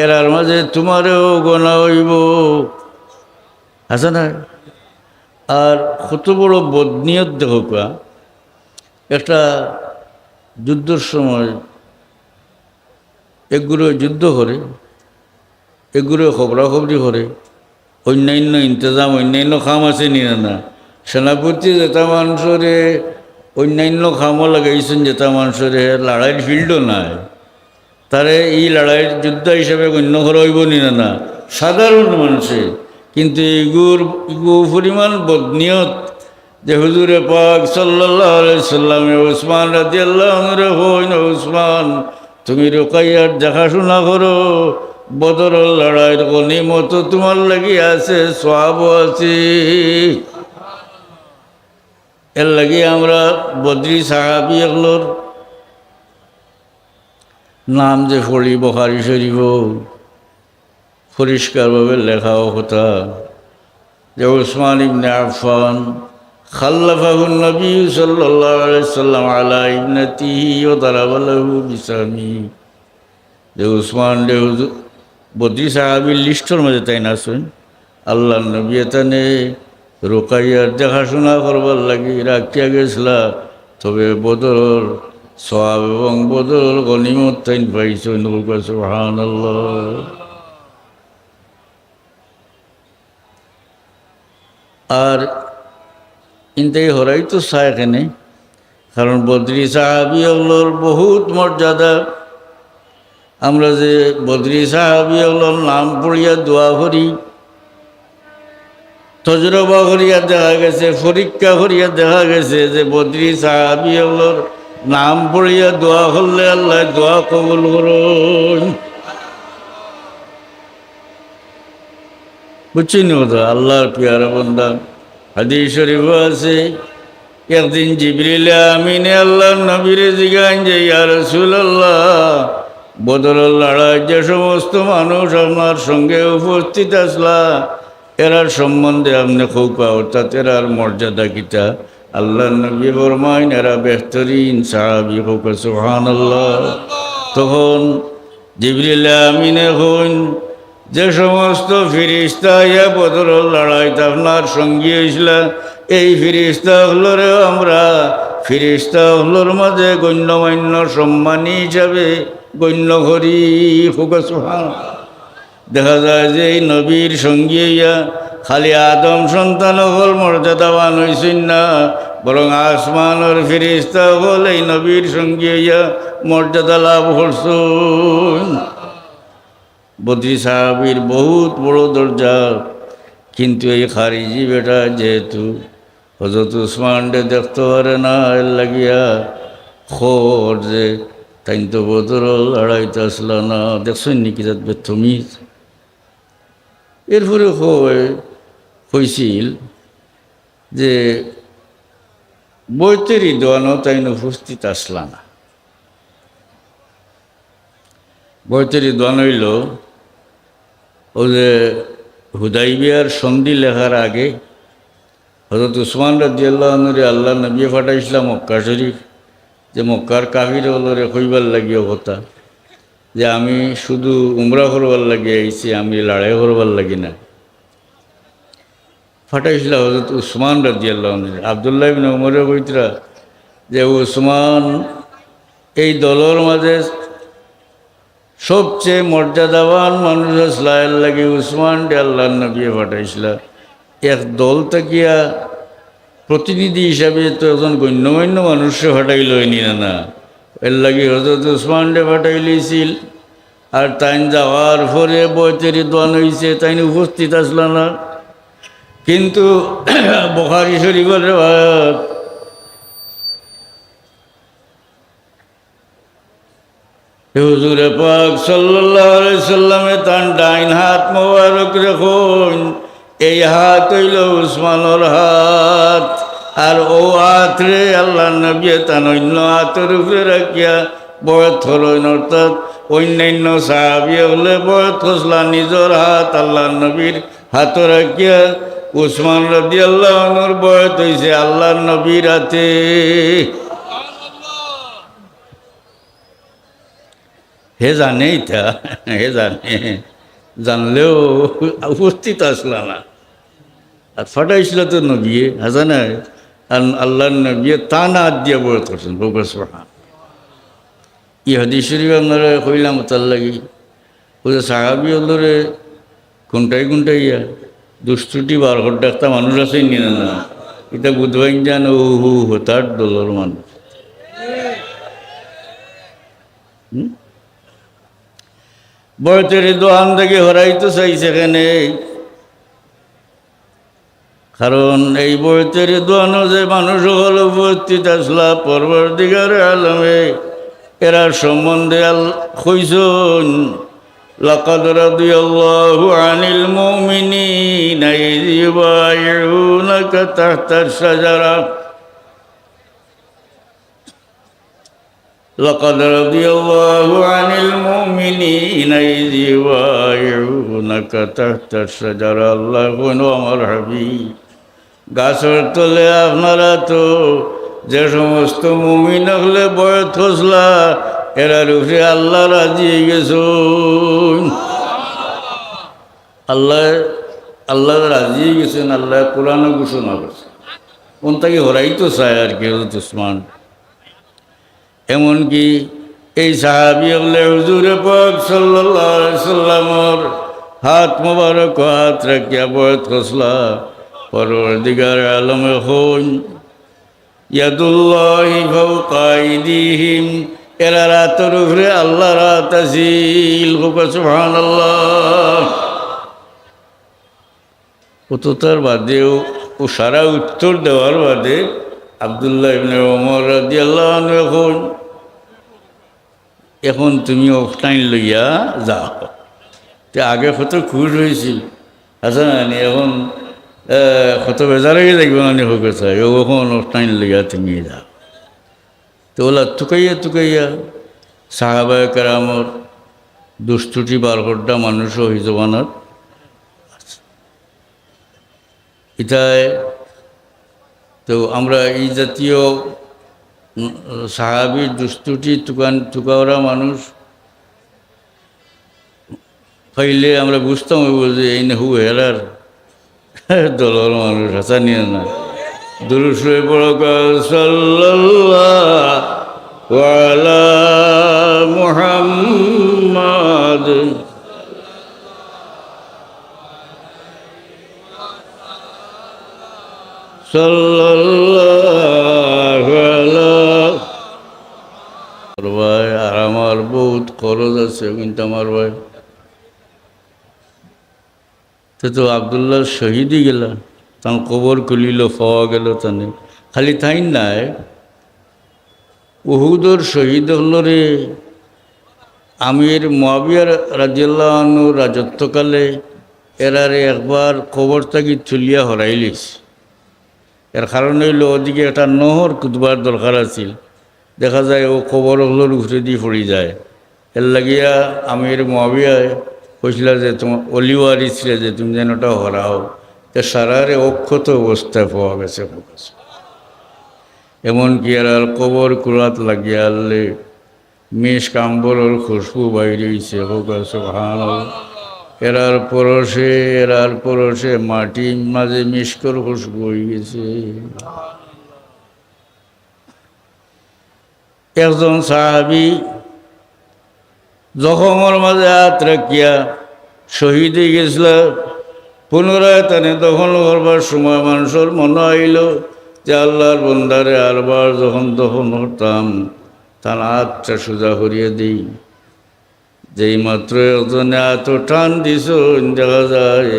এরার মাঝে তোমারও গোনা হইব, আছে না? আর কত বড় বদনিয়ত দেখো। একটা যুদ্ধের সময় এগুলো যুদ্ধ করে, এগুলো খবরাখবরি করে, অন্যান্য ইন্তজাম, অন্যান্য কাম আছে নি না? সেনাপতি যেটা মানুষরে অন্যান্য কামও লাগাইছেন, যেটা মানুষরে লড়াইয়ের ফিল্ডও নাই। তারে এই লড়াইয়ের যুদ্ধ হিসাবে গণ্য করা হইব নি না সাধারণ মানুষে, কিন্তু ইগু পরিমাণ বদনিয়ত যে হুজুরে পাক সাল্লাল্লাহু আলাইহি সাল্লামে উসমান রাদিয়াল্লাহু আনহু হইন, উসমান তুমি রুকাইয়ার দেখাশোনা করো, বদরের লড়াইয়ের গনিমত তোমার লাগি আছে, সওয়াব আছে। এর লাগি আমরা বদরি সাহাবী এগুলোর নাম যে পড়ি বুখারী শরীফ পরিষ্কারভাবে লেখাও কথা যে উসমান ইবনে আফফান খাল্লাফাহু নবী সাল্লাল্লাহু আলাইহি সাল্লাম আলা ইবনাতিহি ওয়া দারাবা লাহু বিসামি, যে উসমান যে বদরি সাহাবীর লিস্টের মধ্যে তাই না শুন, আল্লাহ নবী এখানে রুকাইয়ার দেখাশোনা করবার লাগি রাখিয়া গেছিলা, তবে বদর সওয়াব এবং বদর গনিমত তাই পাইছো। সুবহানাল্লাহ। আর ইনতেই হরাই তো চায় এখানে, কারণ বদরি সাহাবী ওগুলোর বহুত মর্যাদা। আমরা যে বদরি সাহাবী ওগুলোর নাম পড়িয়া দোয়া করি, তজরবা করিয়া দেখা গেছে, পরীক্ষা করিয়া দেখা গেছে যে বদরি সাহাবী ওগুলোর নাম পড়িয়া দোয়া করলে আল্লাহ দোয়া কবুল করুন। বুঝছেন কথা? আল্লাহর পিয়ারা বান্দা, হাদিস শরীফ আছে, একদিন জিবরিল আমিনে আল্লাহর নবীরে জিজ্ঞাসা যে ইয়া রাসূলুল্লাহ, বদরের লড়াই যে সমস্ত মানুষ আপনার সঙ্গে উপস্থিত আসলা, এরার সম্বন্ধে আপনি খোকা, অর্থাৎ এরার মর্যাদা কিতা? আল্লাহ নবী ফরমাইন এরা বেহতরিন সাহাবী। খোকা সুবহানাল্লাহ। তখন জিবরিল আমিনে হইন যে সমস্ত ফিরিস্তা ইয়া বদরের লড়াইতে আপনার সঙ্গী হয়েছিল, এই ফিরিস্তা হলোরে আমরা ফিরিস্তা হলোর মাঝে গণ্যমান্য সম্মানী হিসাবে গণ্য করি। খোকা সুবহানাল্লাহ। দেখা যায় যে এই নবীর সঙ্গী ইয়া খালি আদম সন্তান হল মর্যাদাবান হয়েছেন না, বরং আসমানের ফিরিস্তা হল এই নবীর সঙ্গী ইয়া মর্যাদা লাভ করছেন। বদরি সাহাবীর বহুত বড় দরজা, কিন্তু এই খারিজি বেটা যেহেতু হযরত উসমানকে দেখতে পারে না, এর লাগিয়া খোর যে তাই তো বদর লড়াইতে আসলা না, দেখছেন নাকি যাতে তুমি। এরপরে হয়েছিল যে বৈতেরি দোয়ানো তাই উপস্থিত আসলা না। বৈতেরি দোয়ান হইল ও যে হুদাইবিয়ার সন্ধি লেখার আগে হযরত উসমান রাদিয়াল্লাহু আনহু আল্লাহ নবী পাঠাইছিলাম মক্কা শরীফ, যে মক্কার কাফির হলরে কইবার লাগিও কথা যে আমি শুধু উমরা করবার লাগি আইছি, আমি লড়াই করবার লাগি না। ফাটাইছিল হযরত উসমান রাদিয়াল্লাহু আনহু। আব্দুল্লাহ ইবনে উমরের কইতরা যে উসমান এই দলের মাঝে সবচেয়ে মর্যাদাবান মানুষ আসলার লাগে উসমান আল্লাহ নবী ফাটাইছিল। এক দল থাকিয়া প্রতিনিধি হিসাবে তো একজন গণ্যমান্য মানুষকে ফাটাইল নি না, এর লাগে হযরত উসমান ফাটাইলেছিল। আর তাইন যাওয়ার পরে বৈতেরি দোয়ান হয়েছে, তাইন উপস্থিত আসল না। কিন্তু বুখারী শরীফের রিওয়ায়াত হুজুরে পাক সাল্লাল্লাহু আলাইহি সাল্লামে তার ডাইন হাত মোবারক রাখুন, এই হাত হইল উসমানের হাত। আর ও হাত রে আল্লাহ নবী তার অন্য হাতের উপরে রাখিয়া বয়ত হলেন, অর্থাৎ অন্যান্য সাহাবী হলে বয়ত হসলা নিজের হাত আল্লাহ নবীর হাতে রাখিয়া উসমান রাদিয়াল্লাহু আনহুর বয়ত হয়েছে আল্লাহ নবীর হাতে। হে জানে এটা, হে জানে, জানলেও উপস্থিত আসলা না। আর ফাটাইছিল তো নবী হাজানা, আর আল্লাহ নবী তা না দিয়ে বয়ত করছেন। ই হাদিস শরীফ আপনারা কইলাম তার লাগি ওই সাহাবি হলরে কোনটাই ইয়া দুষ্টুটি বার ঘর একটা মানুষ আছে নি না, এটা বুধবাইন যান ও হু হতার দলের মানুষ। বয়তের দোকান থেকে হরাইতে চাইছে এখানে, কারণ এই বয়তের দোয়ানো যে মানুষ হল উপস্থিত আসলা পরবর্তীকার আলমে এরা সম্বন্ধে কইছেন লাকাদ রাদিয়াল্লাহু আনিল মুমিনিনা ইয ইউবাইউনাকা তাহতাশ শাজারা লাকাদ রাদিয়াল্লাহু আনিল মুমিনিনা ইয ইউবাইউনাকা তাহতাশ শাজারা। আল্লাহ কোন আমার হাবিব গাছের তলে আপনারা তো যে সমস্ত মুমিন হলে বয়স খসলা এরার উপরে আল্লাহ রাজি গেছেন, আল্লাহ রাজি গেছেন, আল্লাহ কোরআনে ঘোষণা করছে। কোন তাকে হরাই তো চায় আর কি দুশ্মন। এমনকি এই সাহাবি হলে হুজুরে পাক সাল্লাল্লাহু আলাইহি সাল্লামর হাত মোবারক হাত রাখিয়া বয়স খসলা পরওয়ারদিগার আলমে হন ইয়াদুল্লাহি ফাওকা আইদিহিম এরা রাতের উপরে আল্লাহ রাত আসিল। সুবহানাল্লাহ। অতটার বাদেও ও সারা উত্তর দেওয়ার বাদে আব্দুল্লাহ ইবনে ওমর রাদিয়াল্লাহু আনহু এখন তুমি অফটাইন লইয়া যাও। তে আগে কত খুশ হয়েছিল আচ্ছা না, এখন কত বেজার হয়ে দেখবে না হোক চাই ওখন অফটাইন লইয়া তুমি যাও। তো ওলা তুকাইয়া সাহাবায়ে কেরামর দুষ্টুটি বারহড্ডা মানুষও হয়ে জবানত ইতায়। তো আমরা এই জাতীয় সাহাবির দুষ্টুটি তুকাওরা মানুষ পাইলে আমরা বুঝতাম যে এই না হু হেরার দলের মানুষ হাসা নিয়ে না। দুরূদ শরীফ পড়ো সাল্লাল্লাহু আলা মুহাম্মাদ সাল্লাল্লাহু আলা। ভাই আর আমার বহুত খরচ আছে কিন্তু আমার ভাই তো আবদুল্লাহ শহীদই গেল, তার কবর খুলিল পাওয়া গেল। তানে খালি তাই নাই, উহুদর শহীদ হল রে আমির মুআবিয়া রাদিয়াল্লাহু আনহু রাজত্বকালে এরারে একবার কবর থাকি তুলিয়া হরাইলিস। এর কারণ হইল ওদিকে একটা নহর কুদবার দরকার আছিল, দেখা যায় ও কবর হলোর ঘুরে দিয়ে পড়ি যায়। এর লাগিয়া আমির মুআবিয়ায় কইছিল যে তোমার অলিওয়ারিসরে যে তুমি যেন ওটা হরাও। তো সারারে অক্ষত অবস্থায় পাওয়া গেছে। এমনকি আর কবর কুড়াত লাগিয়া আনলে মেষ কাম্বরের খুশবু বাইরে হয়েছে। সুবহানাল্লাহ। এরার পরশে মাটি মাঝে মিশকর খুশবু হয়ে গেছে। একজন সাহাবি জখমর মাঝে হাত রাখিয়া শহীদ হয়ে গেছিল। পুনরায় তানে দখল করবার সময় মানুষের মনে হইল যে আল্লাহর বন্দারে আরবার যখন দখল করতাম তার হাতটা সোজা করিয়ে দিই। যেই মাত্র একজনে এত টান দিছ দেখা যায়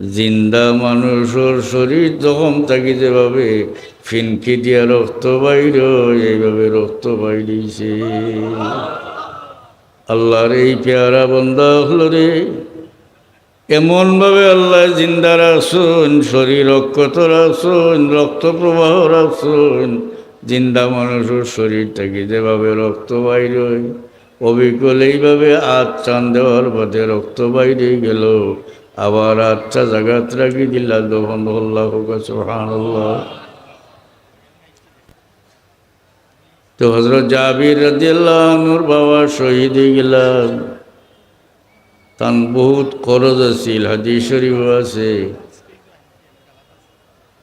জিন্দা মানুষের শরীর যখন থাকি যেভাবে ফিনকি দিয়া রক্ত বাইর এইভাবে রক্ত বাইরেছে। আল্লাহর এই পেয়ারা বন্দা হল রে, এমনভাবে আল্লাহ জিন্দা রাখছেন, শরীর অক্ষত রাখছেন, রক্ত প্রবাহ রাখছেন। জিন্দা মানুষের শরীর থেকে যেভাবে রক্ত বাইর হয় অবিকল এইভাবে টান দেওয়ার পথে রক্ত বাইরে গেল, আবার জাগাত রাখি দিল্লা দফন আল্লাহ। সুবহানাল্লাহ। তো হযরত জাবির রাদিয়াল্লাহু আনহুর বাবা শহীদ হয়ে গেলাম। তান বহুত খরচ আছিল, হাদিস শরীফ আছে।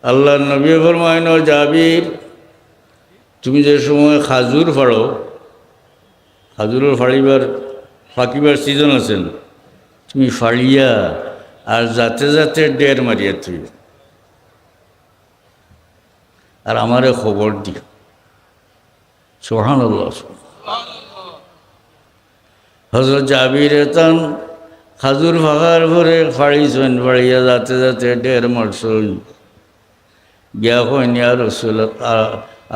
আল্লাহর নবী ফরমায়েন, জাবির তুমি যে সময় খাজুর ফাড়ো, খাজুরের ফাঁকিবার সিজন আছেন, তুমি ফাড়িয়া আর যাতে যাতে ডের মারিয়া তুই আর আমারে খবর দিও। সুবহানাল্লাহ। হযরত জাবিরে তান খাজুর ফাঁকার ভরে ফাড়িছেন, ফাড়িয়া যাতে যাতে ঢের মারছেন। গিয়া কইন ইয়া রাসূল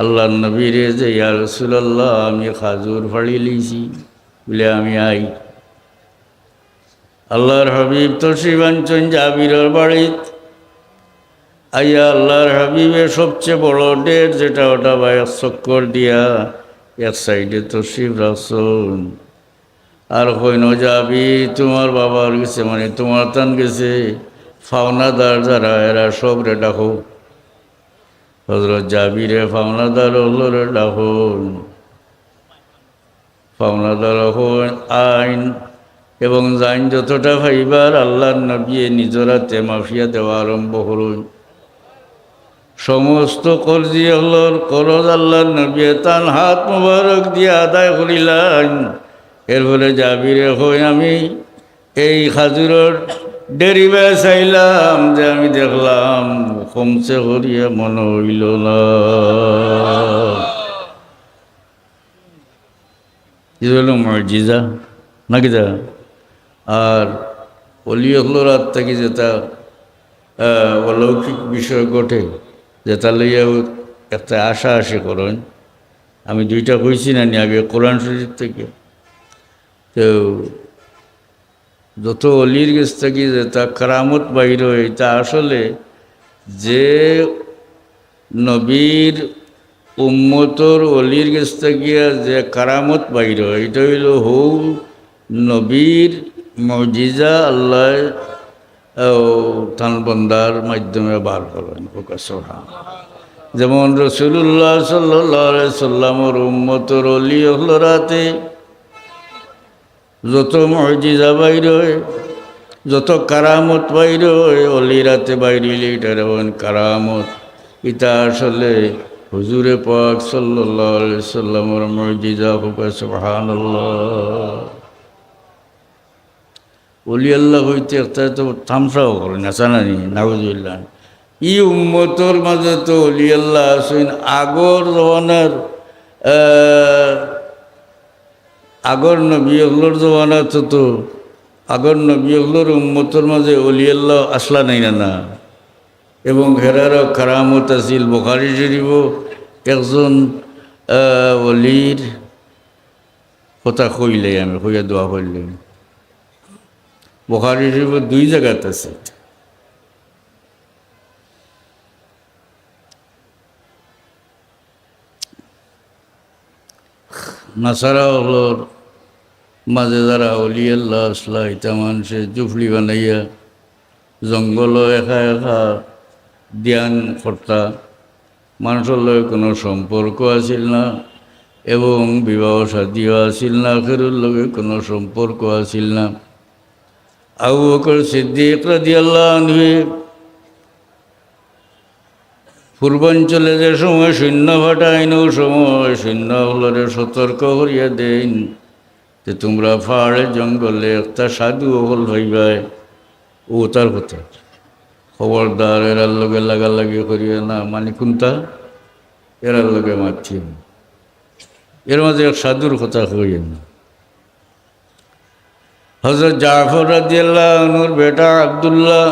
আল্লাহ নবীরে যে ইয়া রাসূলুল্লাহ আমি খাজুর ফাড়ি লইছি বলে আমি আই। আল্লাহর হাবিব তশরিফ আনছেন জাবিরের বাড়িত। আইয়া আল্লাহর হাবিবের সবচেয়ে বড় ডের যেটা ওটা বা এক চক্কর দিয়া এক সাইডে তশরিফ রাখছেন। আর কইন যাবি তোমার বাবার গেছে, মানে তোমার তান গেছে ফাওনাদার যারা এরা সব রে ডাকো। হযরত জাবিরে ফাওনাদার হলরে ডাকুন। ফাওনাদার হন আইন এবং জাইন যতটা ভাইবার আল্লাহর নবী নিজের হাতে মাফিয়া দেওয়া আরম্ভ করুন। সমস্ত কর্জি হলর করজ আল্লাহর নবী তান হাত মুবারক দিয়ে আদায় করিলেন। এরপরে জাবিরে হই আমি এই খাজুরের ডেরিবে চাইলাম যে আমি দেখলাম কমছে করিয়া মনে হইল না। হলো মুজিজা নাকি যা। আর অলি হলোর হাত থেকে যেটা অলৌকিক বিষয় ঘটে যেটা লইয়া একটা আশা আসে করেন। আমি দুইটা কইছি না নি আগে কোরআন শরীফ থেকে। তো যত অলির কাছ থেকে যেটা কারামত বাইর হয় তা আসলে যে নবীর উম্মতর অলির কাছ থেকে যে কারামত বাইর হয় এটা হইল হৌ নবীর মুজিজা আল্লাহ তান বন্দার মাধ্যমে বার করেন। যেমন রাসূলুল্লাহ সাল্লাল্লাহু আলাইহি সাল্লামের উম্মতর অলি হলরাতে যত মুজিজা বাইর হয়, যত কারামত বাইর হয়, অলিরাতে বাইরিলে এটার কারামত। এটা আসলে হুজুরে পাক সাল্লাল্লাহু আলাইহি সাল্লামের মুজিজা। সুবহানাল্লাহ। অলি আল্লাহ হইতে একটা তো তামসাও করেন আসানি নাউজুবিল্লাহ। ই উম্মতর মাঝে তো অলি আল্লাহ আছেন আগর জমানার আগর নবী হলোর জমানা তো আগর নবী হলোর উম্মতর মাঝে অলি আল্লাহ আসলা নাই না। এবং হেরারও কারামত আছিল। বুখারী শরীফ একজন অলির কথা কইলে আমি কইয়া দোয়া করলাম। বুখারী শরীফ দুই জায়গাতে আছে। নাসারা হলোর মাঝে যারা অলি আল্লাহ আসলা এটা মানুষে জুফলি বানাইয়া জঙ্গল একা একা ধ্যান কর্তা। মানুষের লগে কোনো সম্পর্ক আছিল না এবং বিবাহ শাদীও আছিল না, আখিরের লগে কোনো সম্পর্ক আছিল না। আবু বকর সিদ্দিক রাদিয়াল্লাহু আনহু পূর্বাঞ্চলে যে সময় সৈন্য ফাটাইন ও সময় সৈন্য হলরে সতর্ক করিয়া দেন যে তোমরা পাহাড়ে জঙ্গলে একটা সাধু হল ভাইবাই। ও তার কথা খবরদার এরার লগে লাগালাগি করিয়া না, মানে কোনটা এরার লগে মারছি। এর মাঝে এক সাধুর কথা কইয়া না। হযরত জাফর রাদিয়াল্লাহু আনহুর বেটা আব্দুল্লাহ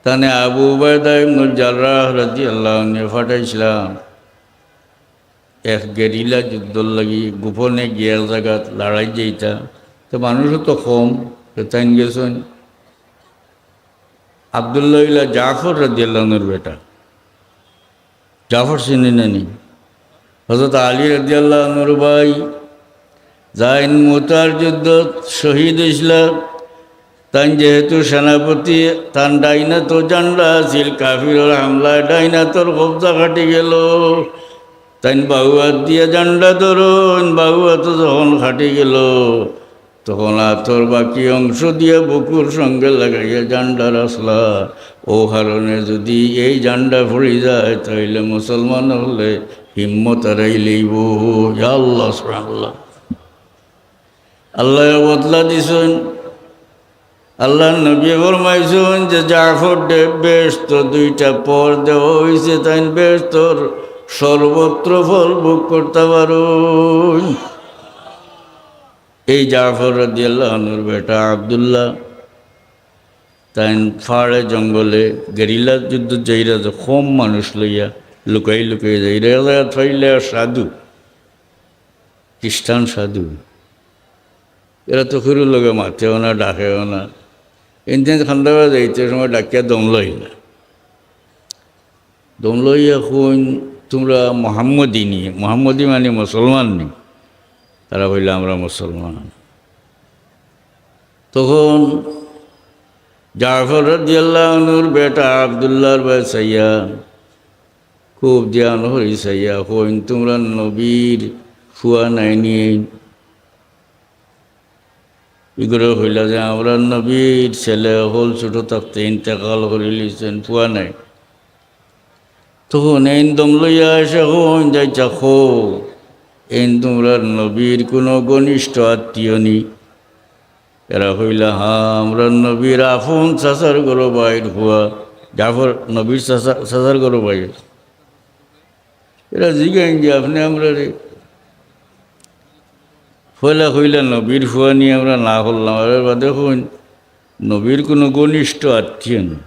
তানে আবু উবাইদা ইবনুল জাররাহ রাদিয়াল্লাহু আনহু ফাটাইছিলাম এক গেরিলা যুদ্ধর লাগি। গোপনে গিয়ে এক জায়গাত লড়াই যেইটা তো মানুষও তো কম তাইন গেছেন। আব্দুল্লাহ ইলা জাফর রাদিয়াল্লাহু আনহুর বেটা। জাফর চিনি নানি হযরত আলী রাদিয়াল্লাহু আনহুর ভাই যাইন মুতার যুদ্ধ শহীদ হয়েছিলাম। তাই যেহেতু সেনাপতি তান ডাইনা তো জান্ডা আছিল, কাফিরের হামলায় ডাইনা তোর কবজা কাটি গেল। তাই বাহুয়াত দিয়ে জান্ডা ধরুন, বাহুয়াত যখন খাটি গেল তখন হাতর বাকি অংশ দিয়ে বুকুর সঙ্গে লাগাইয়া জান্ডা রাসলা। ও কারণে যদি এই জান্ডা ফুড়ি যায় তাইলে মুসলমান হলে হিম্মত হারাই লইব। আল্লাহ সুবহানাল্লাহ। আল্লাহ বদলা দিছেন। আল্লাহ নবী ফরমাইছেন যে জাফর বেশ তো দুইটা পর দেওয়া হয়েছে, তাই বেশ তোর সর্বত্র ফল ভোগ করতে পারো। এই জাফর রাদিয়াল্লাহু আনহুর বেটা আব্দুল্লাহ তাই ফাড়ে জঙ্গলে গেরিলা যুদ্ধ যাইরা যে কম মানুষ লইয়া লুকাই লুকাই যাইরা ফাইলে সাধু খ্রিস্টান সাধু এরা তো খুরুর লগে মাথেও না ডাকেও না ইন্দিন খান্দাবা যাইতে সময় ডাকিয়া দম লইলা দম লইয়া খুন তোমরা মোহাম্মদী মানে মুসলমান নি তারা বললে আমরা মুসলমান তখন জাফর রাদিয়াল্লাহু আনহুর বেটা আব্দুল্লাহর ভাই সাইয়া খুব ধ্যান হরি সাইয়া কইন তোমরা নবীর ফুয়া নাই নিয়ে এগুলো হইলা যে আমরা নবীর ছেলে হল ছোট থাকতে ইন্তেকাল করে লিছেন ফুয়া নাই তখন এই দম লইয়া এসে হইন যাই চাখো এই তোমরা নবীর কোনো ঘনিষ্ঠ আত্মীয় নি এরা হইলা হ্যাঁ আমরা নবীর আফুন চাচার গরো বাইর হুয়া জাফর নবীর চাচার গরো বাইর এরা জিগাইন যে আপনি আমরা রে ফয়লা হইলা নবীর হুয়া নিয়ে আমরা না করলাম আর বাদে হইন নবীর কোনো ঘনিষ্ঠ আত্মীয় না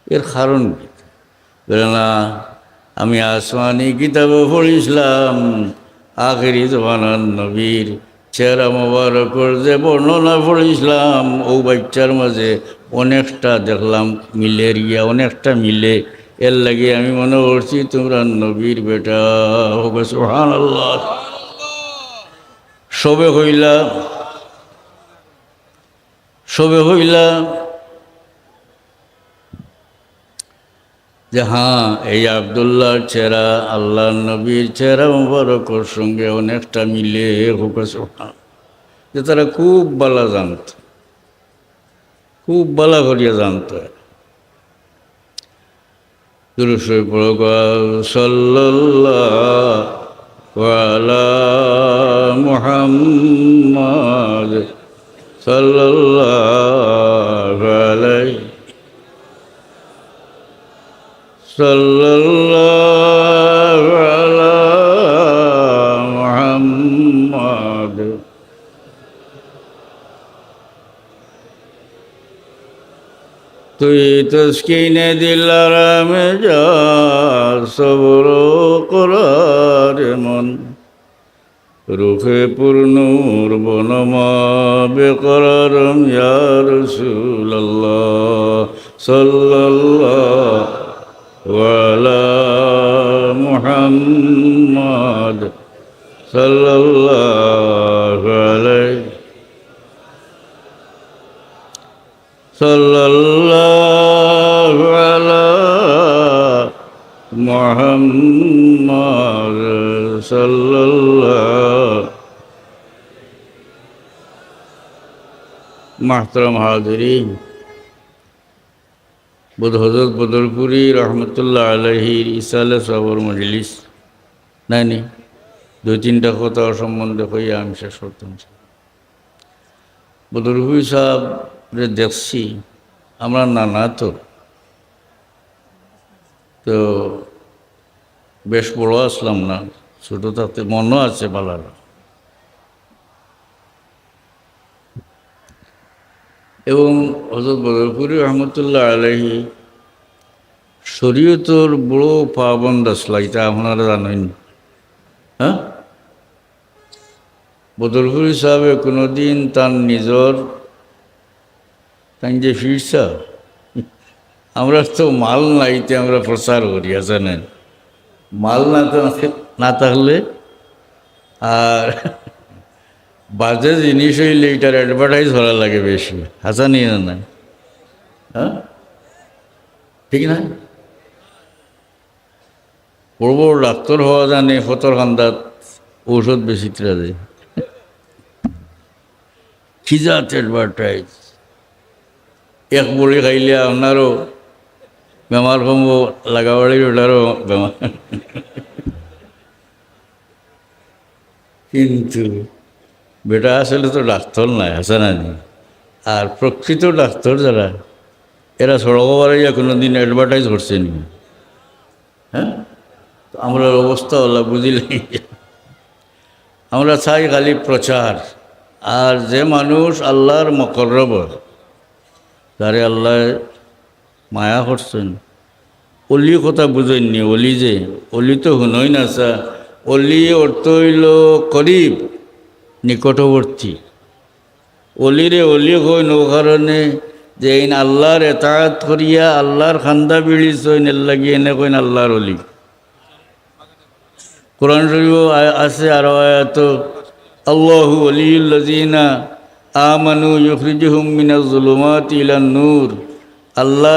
এর কারণ কি বলে না আমি আসমানি কিতাবে পড়িছিলাম আখেরি জমানার নবীর চেহারা মোবারকর যে বর্ণনা পড়িছিলাম ও বাচ্চার মাঝে অনেকটা দেখলাম মিলের গিয়া অনেকটা মিলে এর লাগে আমি মনে করছি তোমরা নবীর বেটা হোক সুবহানাল্লাহ সবে হইলা যে হ্যাঁ এই আব্দুল্লাহর চেহারা আল্লাহর নবীর চেহারা মুবারকর সঙ্গে অনেকটা মিলে হোক যে তারা খুব বালা জানত খুব বালা করিয়া জানত দুরূদ পড়ো সাল্লাল্লাহু আলা মুহাম্মাদ সাল্লাল্লাহু আলাইহি সাল্লাল্লাহু আলা মুহাম্মাদ তুই তসকিনে দিল আরামে যা সবর করার মন রুখে পূর্ণুর বনমা বেকরারম ইয়া রাসূলুল্লাহ সাল্লাল্লাহু আলা মুহাম্মাদ সাল্লাল্লাহু আলাইহি সাল্লাল্লাহু আলা মুহাম্মাদ সাল্লাল্লাহু মাহতারাম হাজিরিন হযরত বদরপুরি রহমতুল্লাহ আলাইহির ইসালে সবর মজলিস নাই দুই তিনটা কথা সম্বন্ধে হইয়া আমি শেষ করতাম বদরপুরি সাহেব দেখছি আমরা নানা তো বেশ বড় আসলাম না ছোটো থাকতে মনও আছে বালারা এবং হযরত বদরপুরি রহমতুল্লাহ আলাইহি শরীয়তর বড় পাবন্দ আসলা এটা আপনারা জানেন হ্যাঁ বদরপুরি সাহেবে কোনোদিন তার নিজের তাই যে ফিরছা আমরা তো মাল নাইতে আমরা প্রচার করি জানেন মাল না থাকলে আর বাজে জিনিস হইলে এটার অ্যাডভার্টাইজ করা লাগে বেশি হাসানি না হ্যাঁ ঠিক না বড় বড় ডাক্তার হওয়া জানে ফতর খান্দাত ঔষধ বেশি ত্রা দেয় খিজাত অ্যাডভার্টাইজ এক বড়ি খাইলে আপনারও বেমার কমব লাগাবাড়ি ওটারও বেমার কিন্তু বেটা আসলে তো ডাক্তার নাই হাসানানি আর প্রকৃত ডাক্তার যারা এরা সড়কবারে কোনো দিন অ্যাডভার্টাইজ করছে নি হ্যাঁ তো আমরা অবস্থা হলো বুঝিলে আমরা চাই খালি প্রচার আর যে মানুষ আল্লাহর মকরব, তারে আল্লাহ মায়া করছেন, অলি কথা বুঝেননি। অলি যে অলি তো শুনই না সা, অলি অর্থ হইল করিব, নিকটবর্তী। অলিরে অলি হইন ও কারণে যে ইন আল্লাহর এতায়াত করিয়া আল্লাহর খান্দা বিড়িছইন এর লাগিয়ে এনে কইন আল্লাহর অলি। কোরআন শরীফ আছে আরো আয়াত, আল্লাহু ওয়ালিয়ুল্লাযিনা আমানু ইউখরিজুহুম মিনাজ যুলুমাতি ইলান নূর। আল্লাহ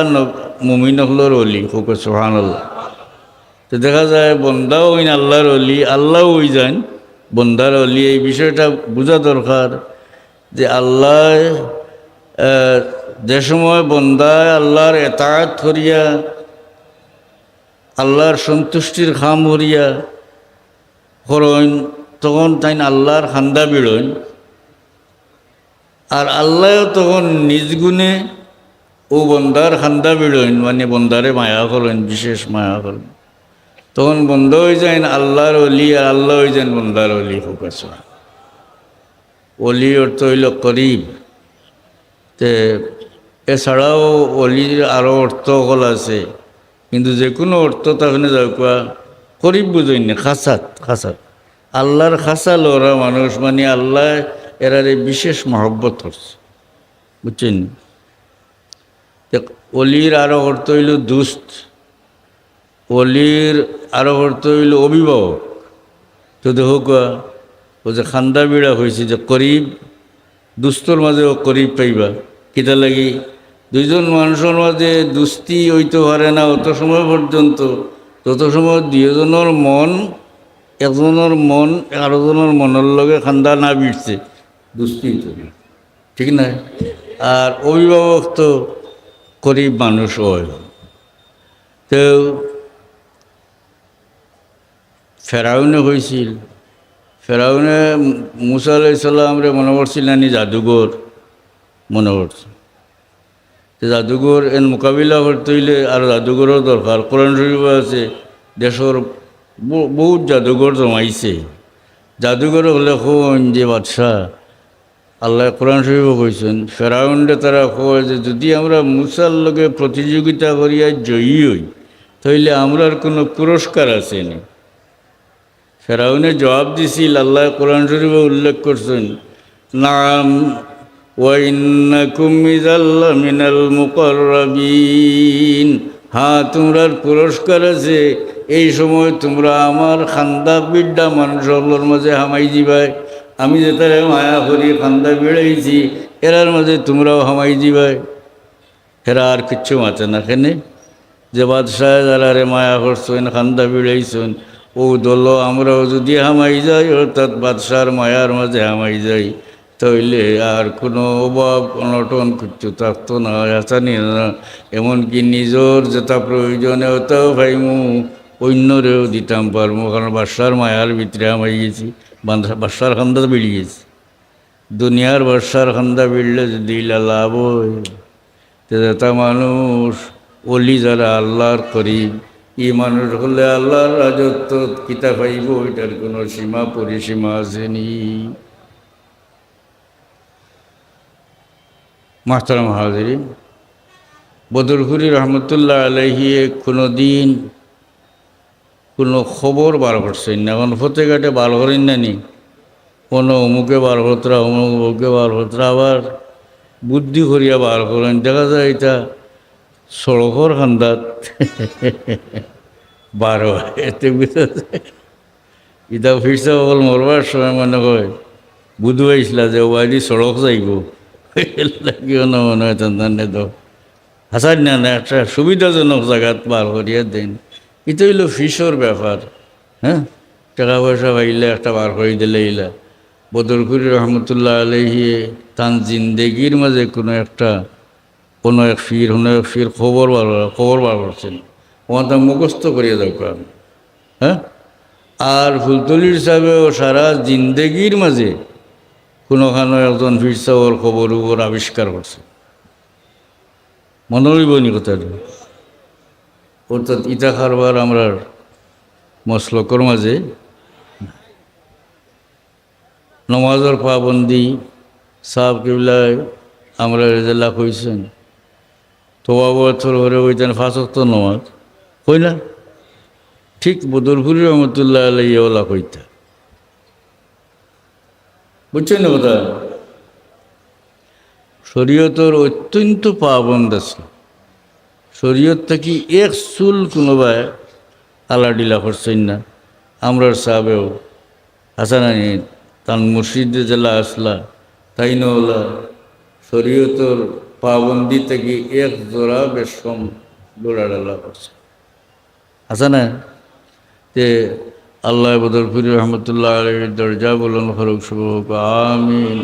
মুমিন হলোর অলি, খুব সুবহানাল্লাহ। তো দেখা যায় বন্দাও হইন আল্লাহর অলি, আল্লাহও হই যান বন্দার অলি। এই বিষয়টা বোঝা দরকার যে আল্লাহ যে সময় বন্দায় আল্লাহর এতায়াত করিয়া আল্লাহর সন্তুষ্টির খাম হরিয়া করইন, তখন তাই আল্লাহর খান্দা বিড়ইন। আর আল্লাহও তখন নিজ গুণে ও বন্দার খান্দা বিড়ইন, মানে বন্দারে মায়া করেন, বিশেষ মায়া করেন। তখন বন্ধ হয়ে যায় আল্লাহর অলি, আর আল্লাহ হয়ে যান বন্দার অলি। হোক আছে অলি অর্থ হইল করিব। তে এছাড়াও অলির আরও অর্থ হল আছে, কিন্তু যে কোনো অর্থ তাহলে যাও কোয়া করিব বুঝইনি। খাসাত, খাসাত আল্লাহর খাসা লোরা মানুষ, মানে আল্লাহ এরারে বিশেষ মহব্বত করছে, বুঝছেন। অলির আরো অর্থ হইল দুস্ত, অলির আরো অর্থ হইল অভিভাবক। তো দেখো ও যে খান্দা বিড়া হয়েছে যে করিব, দুস্তর মাঝেও করিব পাইবা। কিতা লাগি দুইজন মানুষের মাঝে দুস্তি হইতে পারে না অত সময় পর্যন্ত, তত সময় দুইজনের মন, একজনের মন আরেকজনের মনের লগে খান্দা না বিড়ছে, দুস্তি ঠিক না। আর অভিভাবক তো গরিব মানুষ হয়। তো ফেরাউনে হয়েছিল, ফেরাউনে মুসা আলাইহিস সালামরে মনে করছিল নানি জাদুঘর, মনে করছে। তো জাদুঘর এর মোকাবিলা করতে হইলে আর জাদুঘরও দরকার। কোরআন শরীফ আছে দেশের বহুত জাদুঘর জমাইছে। জাদুঘর হলে কোন যে বাদশাহ, আল্লাহ কোরআন শরীফ কইছেন ফেরাউন্ডে তারা কয় যে যদি আমরা মুসার লগে প্রতিযোগিতা করিয়া জয়ী হই তাইলে আমরার কোনো পুরস্কার আছে না। ফেরাউনে জবাব দিছিল, আল্লাহ কোরআন শরীফে উল্লেখ করছেন, নাম ওয়া ইন্নাকুম ইযাল্লা মিনাল মুকাররাবিন, হ্যাঁ তোমরার পুরস্কার আছে। এই সময় তোমরা আমার খান্দা বিড্ডা মানুষগুলোর মাঝে হামাই দিবাই। আমি যে তারা মায়া করি খান্দা বেড়াইছি, এরার মাঝে তোমরাও হামাই দিবাই। এরা আর কিচ্ছু মাতে না। কেনে যে বাদশাহ যারা রে মায়া করছেন, খান্দা বেড়াইছেন, ও দল আমরাও যদি হামাই যাই, অর্থাৎ বাদশাহর মায়ার মাঝে হামাই যাই, তাইলে আর কোনো অভাব অনটন কিচ্ছু থাকতো না, আসানি না। এমনকি নিজের যেটা প্রয়োজনে ওটাও ভাইমু, অন্যরেও দিতাম পারবো, কারণ বাদশাহর মায়ার ভিতরে হামাই গেছি, বাদশার খান্দা বেড়ে গেছে। দুনিয়ার বাদশার খান্দা বেড়লে যদি লাভ হয়, যেটা মানুষ অলি যারা আল্লাহর করিব, এই মানুষ হলে আল্লাহর রাজত্ব কিতা পাইব, ওইটার কোনো সীমা পরিসীমা আসেনি। মাহতারাম হাজিরিন, বদরপুরি রহমতুল্লাহ আলাইহি কোনো দিন কোনো খবর বার করছেন না, এখন ফতেঘাটে বার করেন না নি, কোনো অমুকে বার হতরা, অমুকে বার হতরা, আবার বুদ্ধি করিয়া বার করেন। দেখা যায় এটা সড়কর খান্দাত বার হয়, এতে বুঝা যায়। এটা ফিরছে অকল মরবার সময় মনে হয় বুধ হয়েছিল যে ওয়াইদি সড়ক যাইব, লাগিও না মনে হয় তান্দানে তো হাসার না না একটা সুবিধাজনক জায়গাত বার করিয়া দেন। এটা হইল ফিসর ব্যাপার। হ্যাঁ, টাকা পয়সা পাইলে একটা বার করে দিলে ইলা। বদরপুরি রহমতুল্লাহ আলাইহি তান জিন্দেগির মাঝে কোনো এক ফির খবর বার করছেন, ওটা মুখস্থ করিয়া দরকার। হ্যাঁ, আর ফুলতলির সাহেবেও সারা জিন্দেগির মাঝে কোনোখানো একজন ফির সাহেবের খবর উপর আবিষ্কার করছে। মনে হইবনি কথাটা। অর্থাৎ ইটা কারবার আমরা মসলকর মাঝে নমাজের পাবন্দি সাহাব কিবলায় আমরা রেজাল্লা কইছেন তোবা বছর ঘরে হইতেন 5 ওয়াক্ত নামাজ কই না ঠিক বদরপুরি রহমতুল্লাহ আলাইহি ওলা কইতা বুঝছেন না কথা শরীয়তর অত্যন্ত পাবন্দ আছে শরীয়ত থেকে এক চুল কোনোবাই আলাডিলা করছেন না আমরার সাহেবেও হাসানানি তার মুর্শিদে জেলা আসলা তাই নলা শরীয়তর পাবন্দি থেকে এক জোড়া বেশ কম দৌড়াডালা করছে হাসানা যে আল্লাহ বদরপুরি রহমতুল্লাহ আলাইহির দরজা বলুন ফরুক শুভ হোক আমিন।